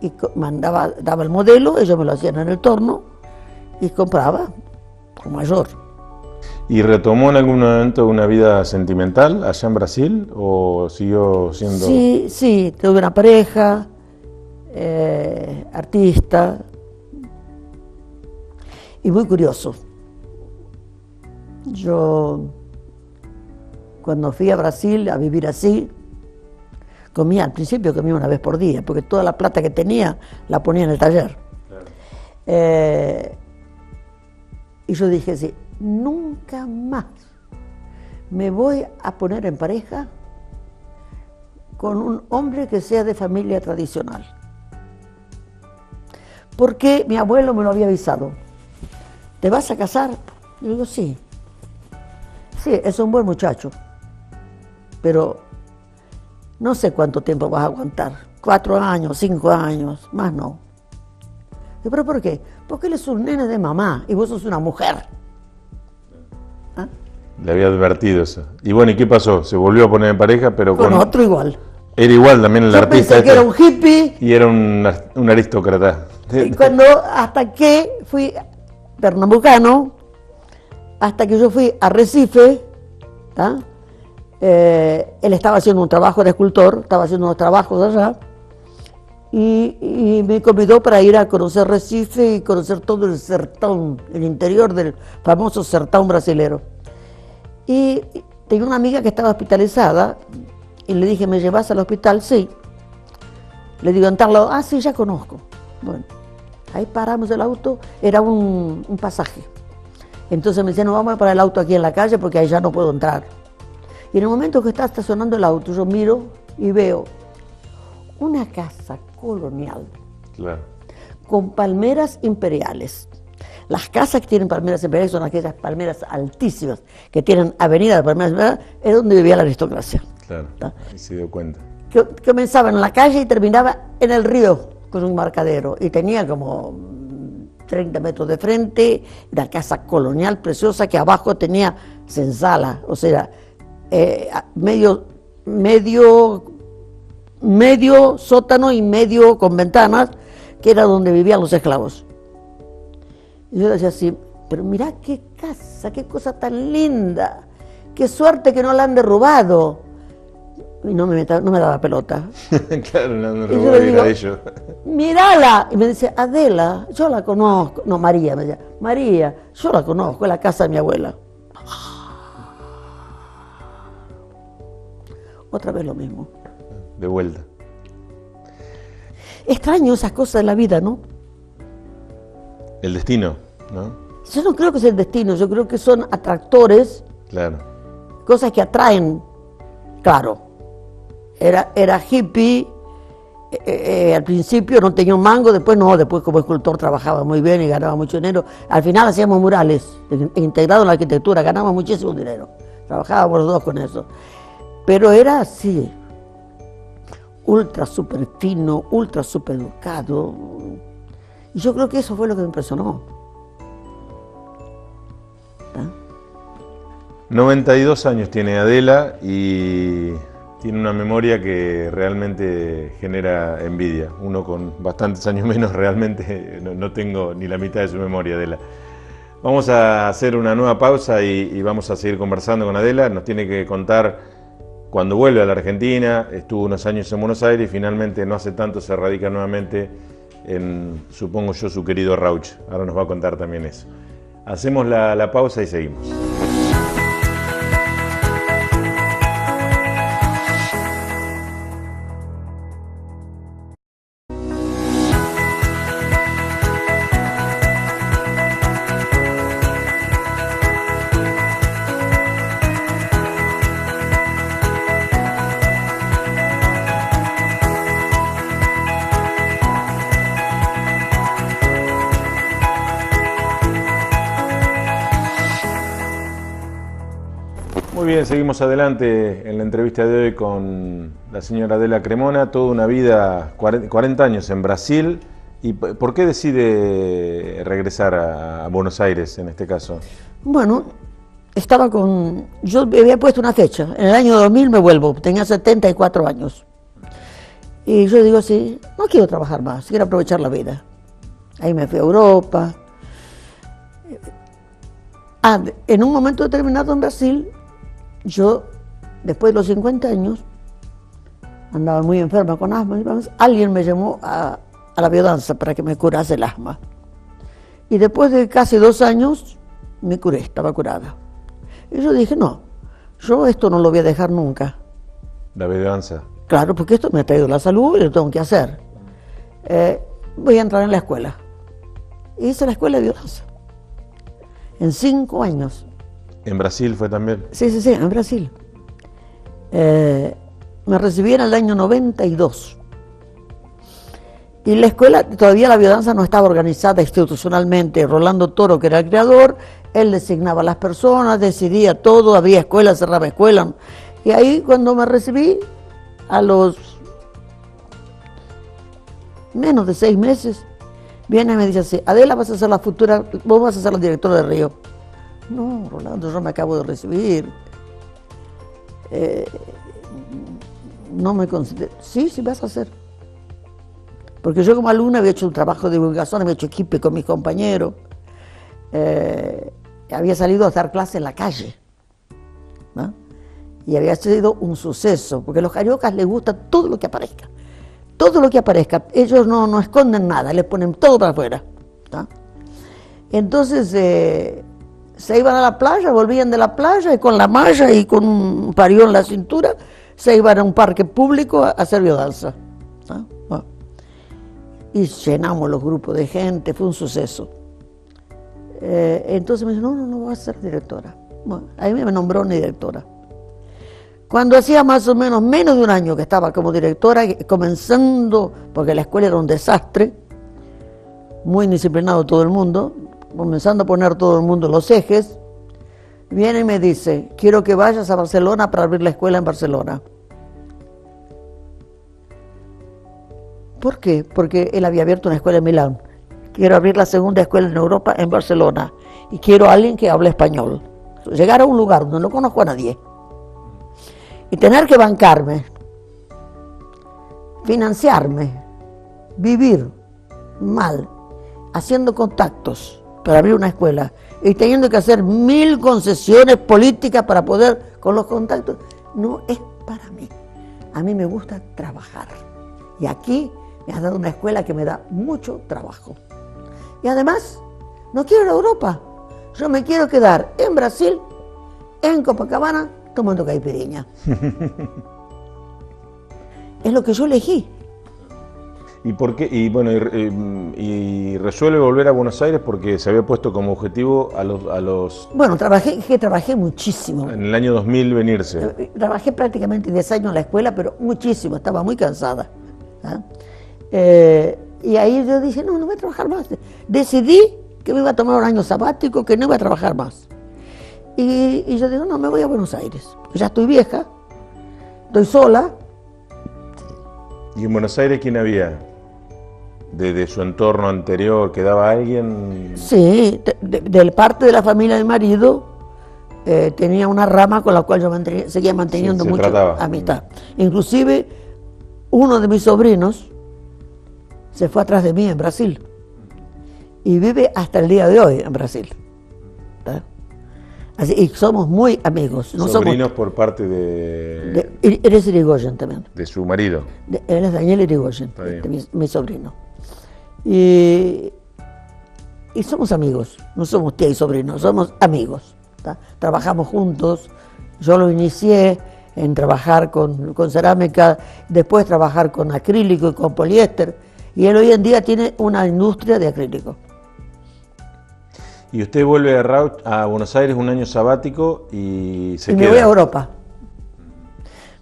[SPEAKER 2] y daba el modelo, ellos me lo hacían en el torno y compraba por mayor.
[SPEAKER 1] ¿Y retomó en algún momento una vida sentimental allá en Brasil o siguió siendo...?
[SPEAKER 2] Sí, tuve una pareja, artista, y muy curioso. Yo, cuando fui a Brasil a vivir así, al principio comía una vez por día, porque toda la plata que tenía la ponía en el taller. Claro. Y yo dije, sí, nunca más me voy a poner en pareja con un hombre que sea de familia tradicional. Porque mi abuelo me lo había avisado. ¿Te vas a casar? Yo digo, sí. Sí, es un buen muchacho. Pero no sé cuánto tiempo vas a aguantar. 4 años, 5 años, más no. Digo, ¿pero por qué? Porque él es un nene de mamá y vos sos una mujer. ¿Ah?
[SPEAKER 1] Le había advertido eso. Y bueno, ¿y qué pasó? Se volvió a poner en pareja, pero
[SPEAKER 2] con otro igual.
[SPEAKER 1] Era igual también el artista.
[SPEAKER 2] Pensé que era un hippie.
[SPEAKER 1] Y era un aristócrata.
[SPEAKER 2] Y hasta que fui pernambucano, hasta que yo fui a Recife, ¿tá? Él estaba haciendo un trabajo de escultor, estaba haciendo unos trabajos allá, y me convidó para ir a conocer Recife y conocer todo el sertón, el interior del famoso sertón brasilero. Y tenía una amiga que estaba hospitalizada, y le dije, ¿me llevas al hospital? Sí. Le digo, en tal lado, sí, ya conozco. Bueno, ahí paramos el auto, era un pasaje. Entonces me decía, no, vamos a parar el auto aquí en la calle porque ahí ya no puedo entrar. Y en el momento que está estacionando el auto, yo miro y veo una casa colonial, claro, con palmeras imperiales. Las casas que tienen palmeras imperiales son aquellas palmeras altísimas, que tienen avenida de palmeras imperiales, es donde vivía la aristocracia.
[SPEAKER 1] Claro, y se dio cuenta.
[SPEAKER 2] Que comenzaba en la calle y terminaba en el río, con un embarcadero, y tenía como 30 metros de frente, una casa colonial preciosa que abajo tenía senzala, o sea, medio sótano y medio con ventanas, que era donde vivían los esclavos. Y yo decía así, pero mirá qué casa, qué cosa tan linda, qué suerte que no la han derrubado. Y no me daba pelota.
[SPEAKER 1] Claro, no me robó ir a ellos.
[SPEAKER 2] Mírala. Y me dice, Adela, yo la conozco. No, María, me decía, María, yo la conozco, es la casa de mi abuela. Otra vez lo mismo.
[SPEAKER 1] De vuelta.
[SPEAKER 2] Extraño esas cosas de la vida, ¿no?
[SPEAKER 1] El destino, ¿no?
[SPEAKER 2] Yo no creo que sea el destino, yo creo que son atractores.
[SPEAKER 1] Claro.
[SPEAKER 2] Cosas que atraen, claro. Era hippie, al principio no tenía un mango, después como escultor trabajaba muy bien y ganaba mucho dinero. Al final hacíamos murales, integrados en la arquitectura, ganamos muchísimo dinero. Trabajábamos los dos con eso. Pero era así, ultra super fino, ultra super educado. Y yo creo que eso fue lo que me impresionó.
[SPEAKER 1] 92 años tiene Adela y tiene una memoria que realmente genera envidia. Uno con bastantes años menos realmente no tengo ni la mitad de su memoria, Adela. Vamos a hacer una nueva pausa y vamos a seguir conversando con Adela. Nos tiene que contar cuando vuelve a la Argentina. Estuvo unos años en Buenos Aires y finalmente no hace tanto se radica nuevamente en, supongo yo, su querido Rauch. Ahora nos va a contar también eso. Hacemos la pausa y seguimos. Muy bien, seguimos adelante en la entrevista de hoy con la señora Adela Cremona, toda una vida, 40 años en Brasil. ¿Y por qué decide regresar a Buenos Aires en este caso?
[SPEAKER 2] Bueno, yo había puesto una fecha, en el año 2000 me vuelvo, tenía 74 años. Y yo digo así, no quiero trabajar más, quiero aprovechar la vida. Ahí me fui a Europa. En un momento determinado en Brasil, yo, después de los 50 años, andaba muy enferma con asma, alguien me llamó a la biodanza para que me curase el asma. Y después de casi 2 años, me curé, estaba curada. Y yo dije, no, yo esto no lo voy a dejar nunca.
[SPEAKER 1] ¿La biodanza?
[SPEAKER 2] Claro, porque esto me ha traído la salud y lo tengo que hacer. Voy a entrar en la escuela. Y hice la escuela de biodanza. En 5 años.
[SPEAKER 1] ¿En Brasil fue también?
[SPEAKER 2] Sí, en Brasil. Me recibí en el año 92. Y la escuela, todavía la biodanza no estaba organizada institucionalmente. Rolando Toro, que era el creador, él designaba a las personas, decidía todo, había escuela, cerraba escuela. Y ahí cuando me recibí, a los menos de 6 meses, viene y me dice así, Adela, vos vas a ser la directora de Río. No, Rolando, yo me acabo de recibir. No me considero. Sí, vas a hacer. Porque yo como alumna había hecho un trabajo de divulgación, había hecho equipo con mis compañeros. Había salido a dar clase en la calle, ¿no? Y había sido un suceso, porque a los cariocas les gusta todo lo que aparezca. Todo lo que aparezca. Ellos no esconden nada, les ponen todo para afuera, ¿no? Entonces, se iban a la playa, volvían de la playa y con la malla y con un parión en la cintura, se iban a un parque público a hacer biodanza, ¿no? Bueno. Y llenamos los grupos de gente, fue un suceso. Entonces me dijo, no voy a ser directora. Bueno, ahí me nombró una directora. Cuando hacía más o menos de un año que estaba como directora, comenzando, porque la escuela era un desastre, muy indisciplinado todo el mundo, comenzando a poner todo el mundo los ejes, viene y me dice, quiero que vayas a Barcelona para abrir la escuela en Barcelona. ¿Por qué? Porque él había abierto una escuela en Milán. Quiero abrir la segunda escuela en Europa en Barcelona y quiero a alguien que hable español. Llegar a un lugar donde no conozco a nadie y tener que bancarme, financiarme, vivir mal, haciendo contactos para abrir una escuela y teniendo que hacer 1000 concesiones políticas para poder, con los contactos, no es para mí. A mí me gusta trabajar. Y aquí me has dado una escuela que me da mucho trabajo. Y además, no quiero ir a Europa. Yo me quiero quedar en Brasil, en Copacabana, tomando caipirinha. Es lo que yo elegí.
[SPEAKER 1] ¿Y por qué? Y bueno, y resuelve volver a Buenos Aires porque se había puesto como objetivo a los...
[SPEAKER 2] Bueno, trabajé muchísimo.
[SPEAKER 1] En el año 2000 venirse.
[SPEAKER 2] Trabajé prácticamente 10 años en la escuela, pero muchísimo, estaba muy cansada, ¿ah? Y ahí yo dije, no voy a trabajar más. Decidí que me iba a tomar un año sabático, que no iba a trabajar más. Y yo digo, no, me voy a Buenos Aires. Ya estoy vieja, estoy sola.
[SPEAKER 1] ¿Y en Buenos Aires quién había? ¿De su entorno anterior quedaba alguien?
[SPEAKER 2] Sí, de parte de la familia de mi marido, tenía una rama con la cual yo seguía manteniendo
[SPEAKER 1] se
[SPEAKER 2] mucha
[SPEAKER 1] trataba.
[SPEAKER 2] amistad. Inclusive, uno de mis sobrinos se fue atrás de mí en Brasil y vive hasta el día de hoy en Brasil. ¿Tá? Así, y somos muy amigos. No
[SPEAKER 1] Sobrinos
[SPEAKER 2] somos,
[SPEAKER 1] por parte
[SPEAKER 2] él es Irigoyen también.
[SPEAKER 1] de su marido.
[SPEAKER 2] Él es Daniel Irigoyen,
[SPEAKER 1] Está bien.
[SPEAKER 2] mi sobrino. Y somos amigos, no somos tía y sobrino, somos amigos. ¿Tá? Trabajamos juntos, yo lo inicié en trabajar con cerámica, después trabajar con acrílico y con poliéster, y él hoy en día tiene una industria de acrílico.
[SPEAKER 1] Y usted vuelve a Buenos Aires un año sabático y se
[SPEAKER 2] Y
[SPEAKER 1] queda.
[SPEAKER 2] me voy a Europa.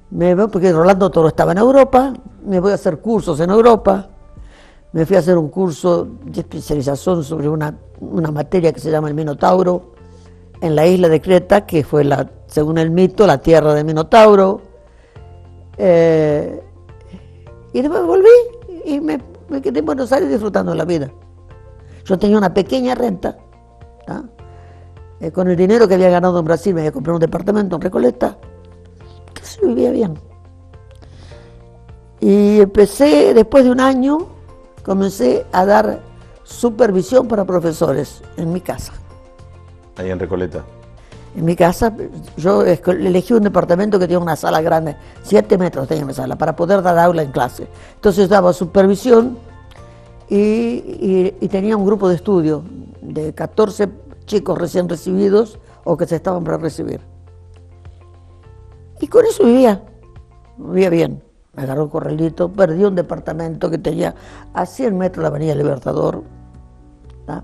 [SPEAKER 2] Me voy porque Rolando Toro estaba en Europa, me voy a hacer cursos en Europa, me fui a hacer un curso de especialización sobre una materia que se llama el Minotauro, en la isla de Creta, que fue, según el mito, la tierra de Minotauro. Y después volví y me quedé en Buenos Aires disfrutando de la vida. Yo tenía una pequeña renta, ¿tá? Con el dinero que había ganado en Brasil me había comprado un departamento en Recoleta, que se vivía bien. Y empecé, después de un año, comencé a dar supervisión para profesores en mi casa.
[SPEAKER 1] Ahí en Recoleta.
[SPEAKER 2] En mi casa, yo elegí un departamento que tenía una sala grande, 7 metros tenía mi sala, para poder dar aula en clase. Entonces daba supervisión y tenía un grupo de estudio de 14 chicos recién recibidos o que se estaban para recibir. Y con eso vivía bien. Me agarró un corralito, perdí un departamento que tenía a 100 metros de la Avenida Libertador. ¿Tá?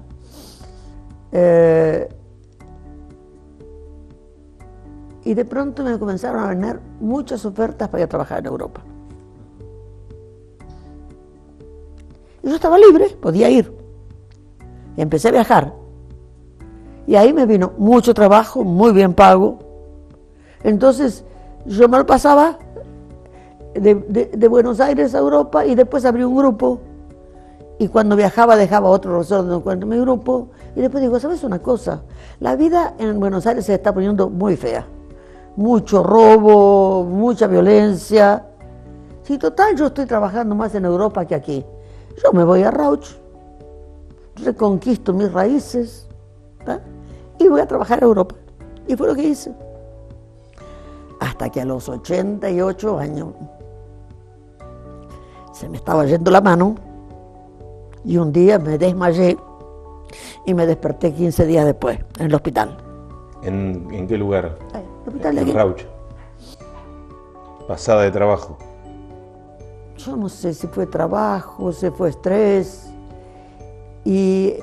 [SPEAKER 2] Y de pronto me comenzaron a venir muchas ofertas para ir a trabajar en Europa. Y yo estaba libre, podía ir. Y empecé a viajar. Y ahí me vino mucho trabajo, muy bien pago. Entonces yo me lo pasaba de Buenos Aires a Europa y después abrí un grupo. Y cuando viajaba dejaba otro profesor donde encuentro mi grupo. Y después digo, ¿sabes una cosa? La vida en Buenos Aires se está poniendo muy fea. Mucho robo, mucha violencia. Si total yo estoy trabajando más en Europa que aquí. Yo me voy a Rauch, reconquisto mis raíces, ¿tá? Y voy a trabajar en Europa. Y fue lo que hice. Hasta que a los 88 años se me estaba yendo la mano y un día me desmayé y me desperté 15 días después en el hospital.
[SPEAKER 1] ¿En qué lugar?
[SPEAKER 2] El hospital de aquí.
[SPEAKER 1] En Rauch. Pasada de trabajo.
[SPEAKER 2] Yo no sé si fue trabajo, si fue estrés. Y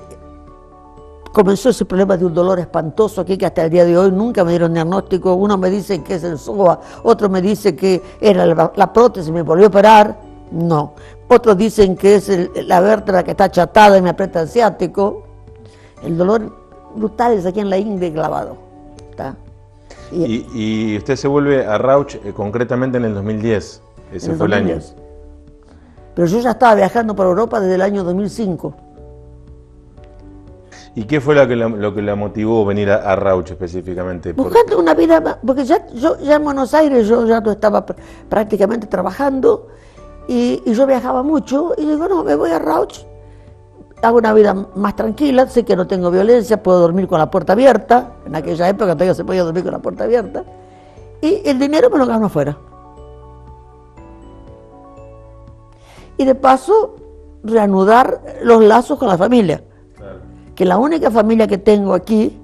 [SPEAKER 2] comenzó ese problema de un dolor espantoso aquí que hasta el día de hoy nunca me dieron diagnóstico. Uno me dice que es el psoas, otro me dice que era la prótesis y me volvió a operar. No. Otros dicen que es la vértebra que está achatada y me aprieta el ciático. El dolor brutal es aquí en la ingle clavado. ¿Tá?
[SPEAKER 1] Y usted se vuelve a Rauch concretamente en el 2010. Ese fue el año.
[SPEAKER 2] Pero yo ya estaba viajando por Europa desde el año 2005.
[SPEAKER 1] ¿Y qué fue lo que la motivó a venir a Rauch específicamente?
[SPEAKER 2] Buscando una vida, porque yo ya en Buenos Aires yo ya no estaba prácticamente trabajando y yo viajaba mucho y digo, no, me voy a Rauch, hago una vida más tranquila, sé que no tengo violencia, puedo dormir con la puerta abierta, en aquella época todavía se podía dormir con la puerta abierta, y el dinero me lo gano afuera. Y de paso, reanudar los lazos con la familia. Claro. Que la única familia que tengo aquí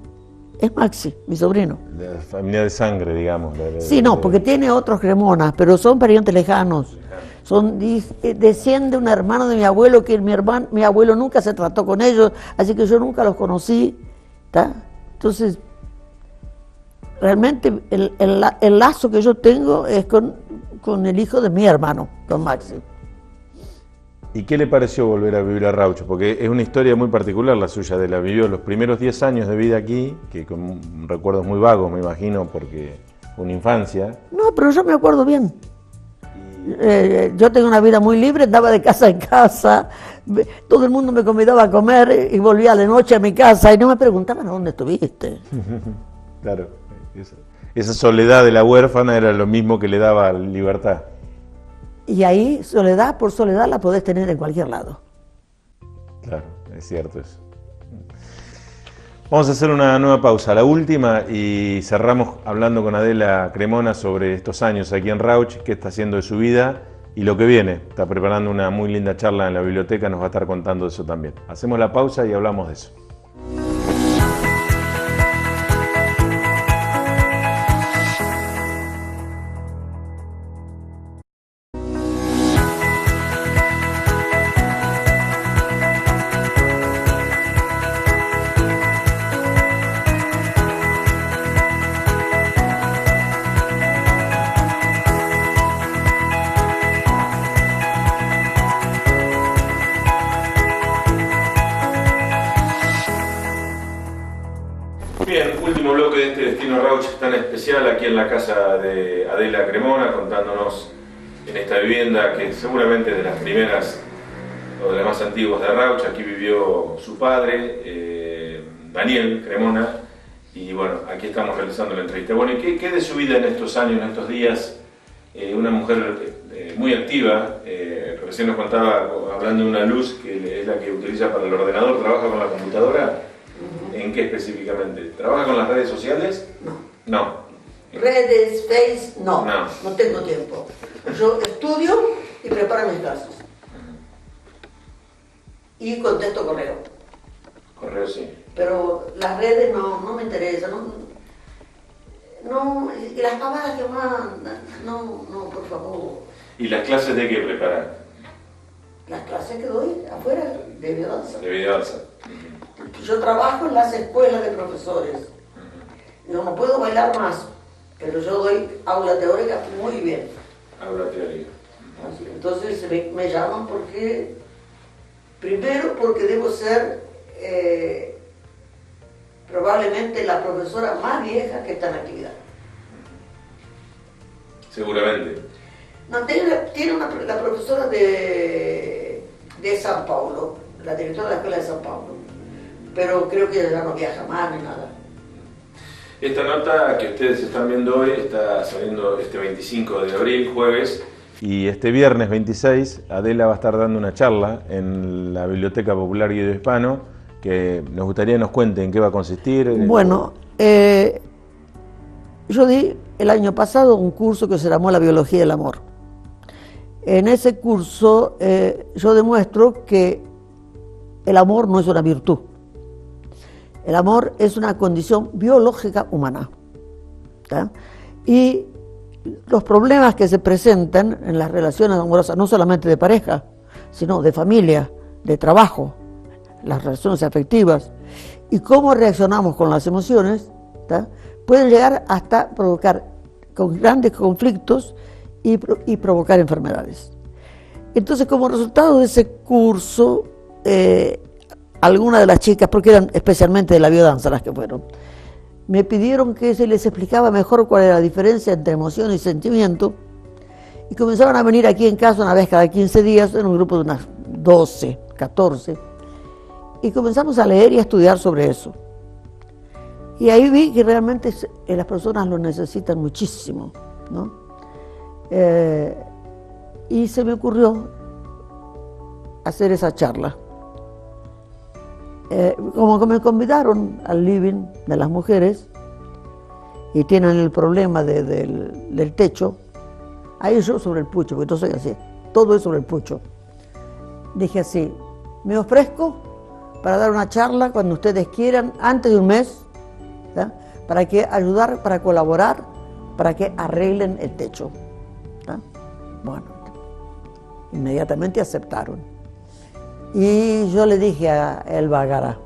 [SPEAKER 2] es Maxi, mi sobrino.
[SPEAKER 1] La familia de sangre, digamos.
[SPEAKER 2] Sí, no, porque tiene otros cremonas, pero son parientes lejanos. Desciende un hermano de mi abuelo, que mi abuelo nunca se trató con ellos, así que yo nunca los conocí. ¿Tá? Entonces, realmente el lazo que yo tengo es con el hijo de mi hermano, con Maxi.
[SPEAKER 1] ¿Y qué le pareció volver a vivir a Rauch? Porque es una historia muy particular la suya, de la vivió los primeros 10 años de vida aquí, que con recuerdos muy vagos, me imagino, porque una infancia.
[SPEAKER 2] No, pero yo me acuerdo bien. Yo tengo una vida muy libre, andaba de casa en casa, todo el mundo me convidaba a comer y volvía de noche a mi casa y no me preguntaban a dónde estuviste.
[SPEAKER 1] Claro. Esa soledad de la huérfana era lo mismo que le daba libertad.
[SPEAKER 2] Y ahí, soledad por soledad, la podés tener en cualquier lado.
[SPEAKER 1] Claro, es cierto eso. Vamos a hacer una nueva pausa, la última, y cerramos hablando con Adela Cremona sobre estos años aquí en Rauch, qué está haciendo de su vida y lo que viene. Está preparando una muy linda charla en la biblioteca, nos va a estar contando eso también. Hacemos la pausa y hablamos de eso. Bien, último bloque de este Destino Rauch tan especial aquí en la casa de Adela Cremona, contándonos en esta vivienda que seguramente es de las primeras o de las más antiguas de Rauch. Aquí vivió su padre, Daniel Cremona, y bueno, aquí estamos realizando la entrevista. Bueno, ¿y qué de su vida en estos años, en estos días? Una mujer muy activa, recién nos contaba, hablando de una luz que es la que utiliza para el ordenador, trabaja con la computadora. ¿En qué específicamente? ¿Trabaja con las redes sociales? No.
[SPEAKER 2] Redes, Face, no tengo tiempo. Yo estudio y preparo mis clases. Y contesto correo.
[SPEAKER 1] Correo sí.
[SPEAKER 2] Pero las redes no me interesan. Y las cámaras que mandan, no, por favor.
[SPEAKER 1] ¿Y las clases de qué preparan?
[SPEAKER 2] Las clases que doy afuera de videodanza.
[SPEAKER 1] De videodanza.
[SPEAKER 2] Yo trabajo en las escuelas de profesores. Yo no puedo bailar más, pero yo doy aula teórica muy bien.
[SPEAKER 1] Aula teórica.
[SPEAKER 2] Así, entonces me llaman primero porque debo ser probablemente la profesora más vieja que está en actividad.
[SPEAKER 1] Seguramente.
[SPEAKER 2] No, tiene la profesora de San Paulo, la directora de la Escuela de San Paulo, pero creo que ella ya no viaja más ni nada.
[SPEAKER 1] Esta nota que ustedes están viendo hoy está saliendo este 25 de abril, jueves, y este viernes 26 Adela va a estar dando una charla en la Biblioteca Popular Guido Hispano, que nos gustaría que nos cuente en qué va a consistir.
[SPEAKER 2] Bueno, yo di el año pasado un curso que se llamó La Biología del Amor. En ese curso yo demuestro que el amor no es una virtud. El amor es una condición biológica humana. ¿Tá? Y los problemas que se presentan en las relaciones amorosas, no solamente de pareja, sino de familia, de trabajo, las relaciones afectivas, y cómo reaccionamos con las emociones, ¿tá? Pueden llegar hasta provocar grandes conflictos y provocar enfermedades. Entonces, como resultado de ese curso, algunas de las chicas, porque eran especialmente de la biodanza las que fueron, me pidieron que se les explicaba mejor cuál era la diferencia entre emoción y sentimiento, y comenzaron a venir aquí en casa una vez cada 15 días, en un grupo de unas 12, 14, y comenzamos a leer y a estudiar sobre eso. Y ahí vi que realmente las personas lo necesitan muchísimo, ¿no? Y se me ocurrió hacer esa charla. Como que me convidaron al living de las mujeres y tienen el problema del techo, ahí yo sobre el pucho, porque yo soy así, todo es sobre el pucho. Dije así, me ofrezco para dar una charla cuando ustedes quieran, antes de un mes, ¿tá? Para que ayudar, para colaborar, para que arreglen el techo. ¿Tá? Bueno, inmediatamente aceptaron. Y yo le dije a Elba Gara,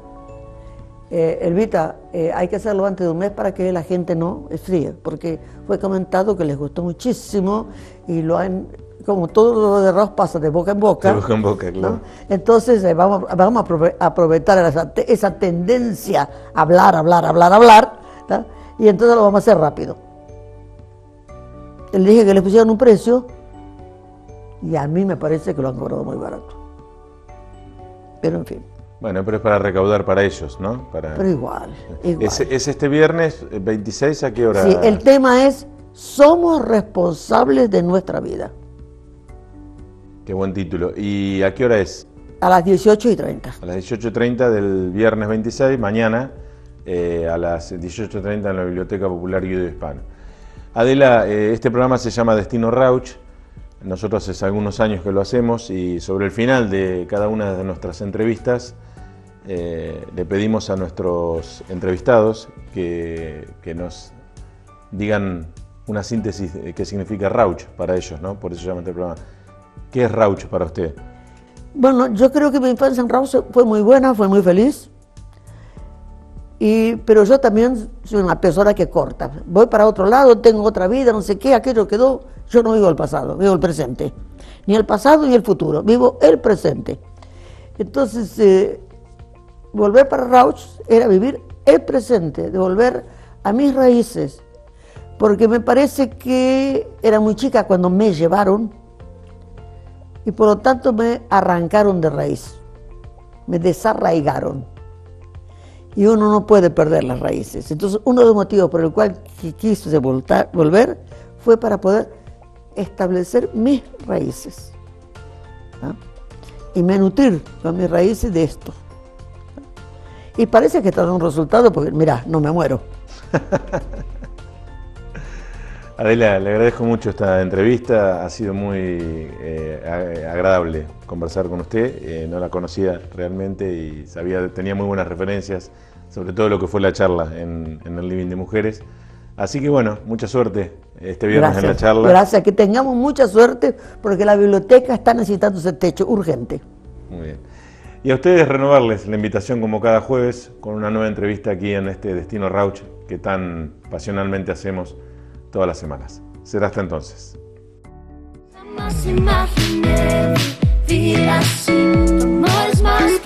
[SPEAKER 2] Elvita, hay que hacerlo antes de un mes para que la gente no enfríe, porque fue comentado que les gustó muchísimo y lo han, como todo lo de arroz pasa de boca en boca.
[SPEAKER 1] De boca en boca, claro.
[SPEAKER 2] ¿No? Entonces vamos a aprovechar esa tendencia a hablar, ¿tá? Y entonces lo vamos a hacer rápido. Le dije que les pusieran un precio y a mí me parece que lo han cobrado muy barato. Pero en fin.
[SPEAKER 1] Bueno, pero es para recaudar para ellos, ¿no?
[SPEAKER 2] Pero igual.
[SPEAKER 1] ¿Es este viernes 26? ¿A qué hora?
[SPEAKER 2] Sí, el tema es: somos responsables de nuestra vida.
[SPEAKER 1] Qué buen título. ¿Y a qué hora es?
[SPEAKER 2] A las 18:30.
[SPEAKER 1] A las 18:30 del viernes 26, mañana, a las 18:30 en la Biblioteca Popular Guido Hispano. Adela, este programa se llama Destino Rauch. Nosotros hace algunos años que lo hacemos y sobre el final de cada una de nuestras entrevistas le pedimos a nuestros entrevistados que nos digan una síntesis de qué significa Rauch para ellos, ¿no? Por eso se llama este programa. ¿Qué es Rauch para usted?
[SPEAKER 2] Bueno, yo creo que mi infancia en Rauch fue muy buena, fue muy feliz. Pero yo también soy una persona que corta. Voy para otro lado, tengo otra vida, no sé qué, aquello quedó. Yo no vivo el pasado, vivo el presente. Ni el pasado ni el futuro, vivo el presente. Entonces, volver para Rauch era vivir el presente, de volver a mis raíces. Porque me parece que era muy chica cuando me llevaron y por lo tanto me arrancaron de raíz, me desarraigaron. Y uno no puede perder las raíces. Entonces, uno de los motivos por el cual quise volver fue para poder establecer mis raíces, ¿no? Y me nutrir con mis raíces de esto. Y parece que está dando un resultado porque, mirá, no me muero.
[SPEAKER 1] Adela, le agradezco mucho esta entrevista, ha sido muy agradable conversar con usted, no la conocía realmente y tenía muy buenas referencias sobre todo lo que fue la charla en el Living de Mujeres. Así que bueno, mucha suerte este viernes en la charla.
[SPEAKER 2] Gracias, que tengamos mucha suerte porque la biblioteca está necesitando ese techo urgente.
[SPEAKER 1] Muy bien. Y a ustedes renovarles la invitación como cada jueves con una nueva entrevista aquí en este Destino Rauch que tan pasionalmente hacemos todas las semanas. Será hasta entonces.
[SPEAKER 3] Jamás imaginé vivir así, tu amor es más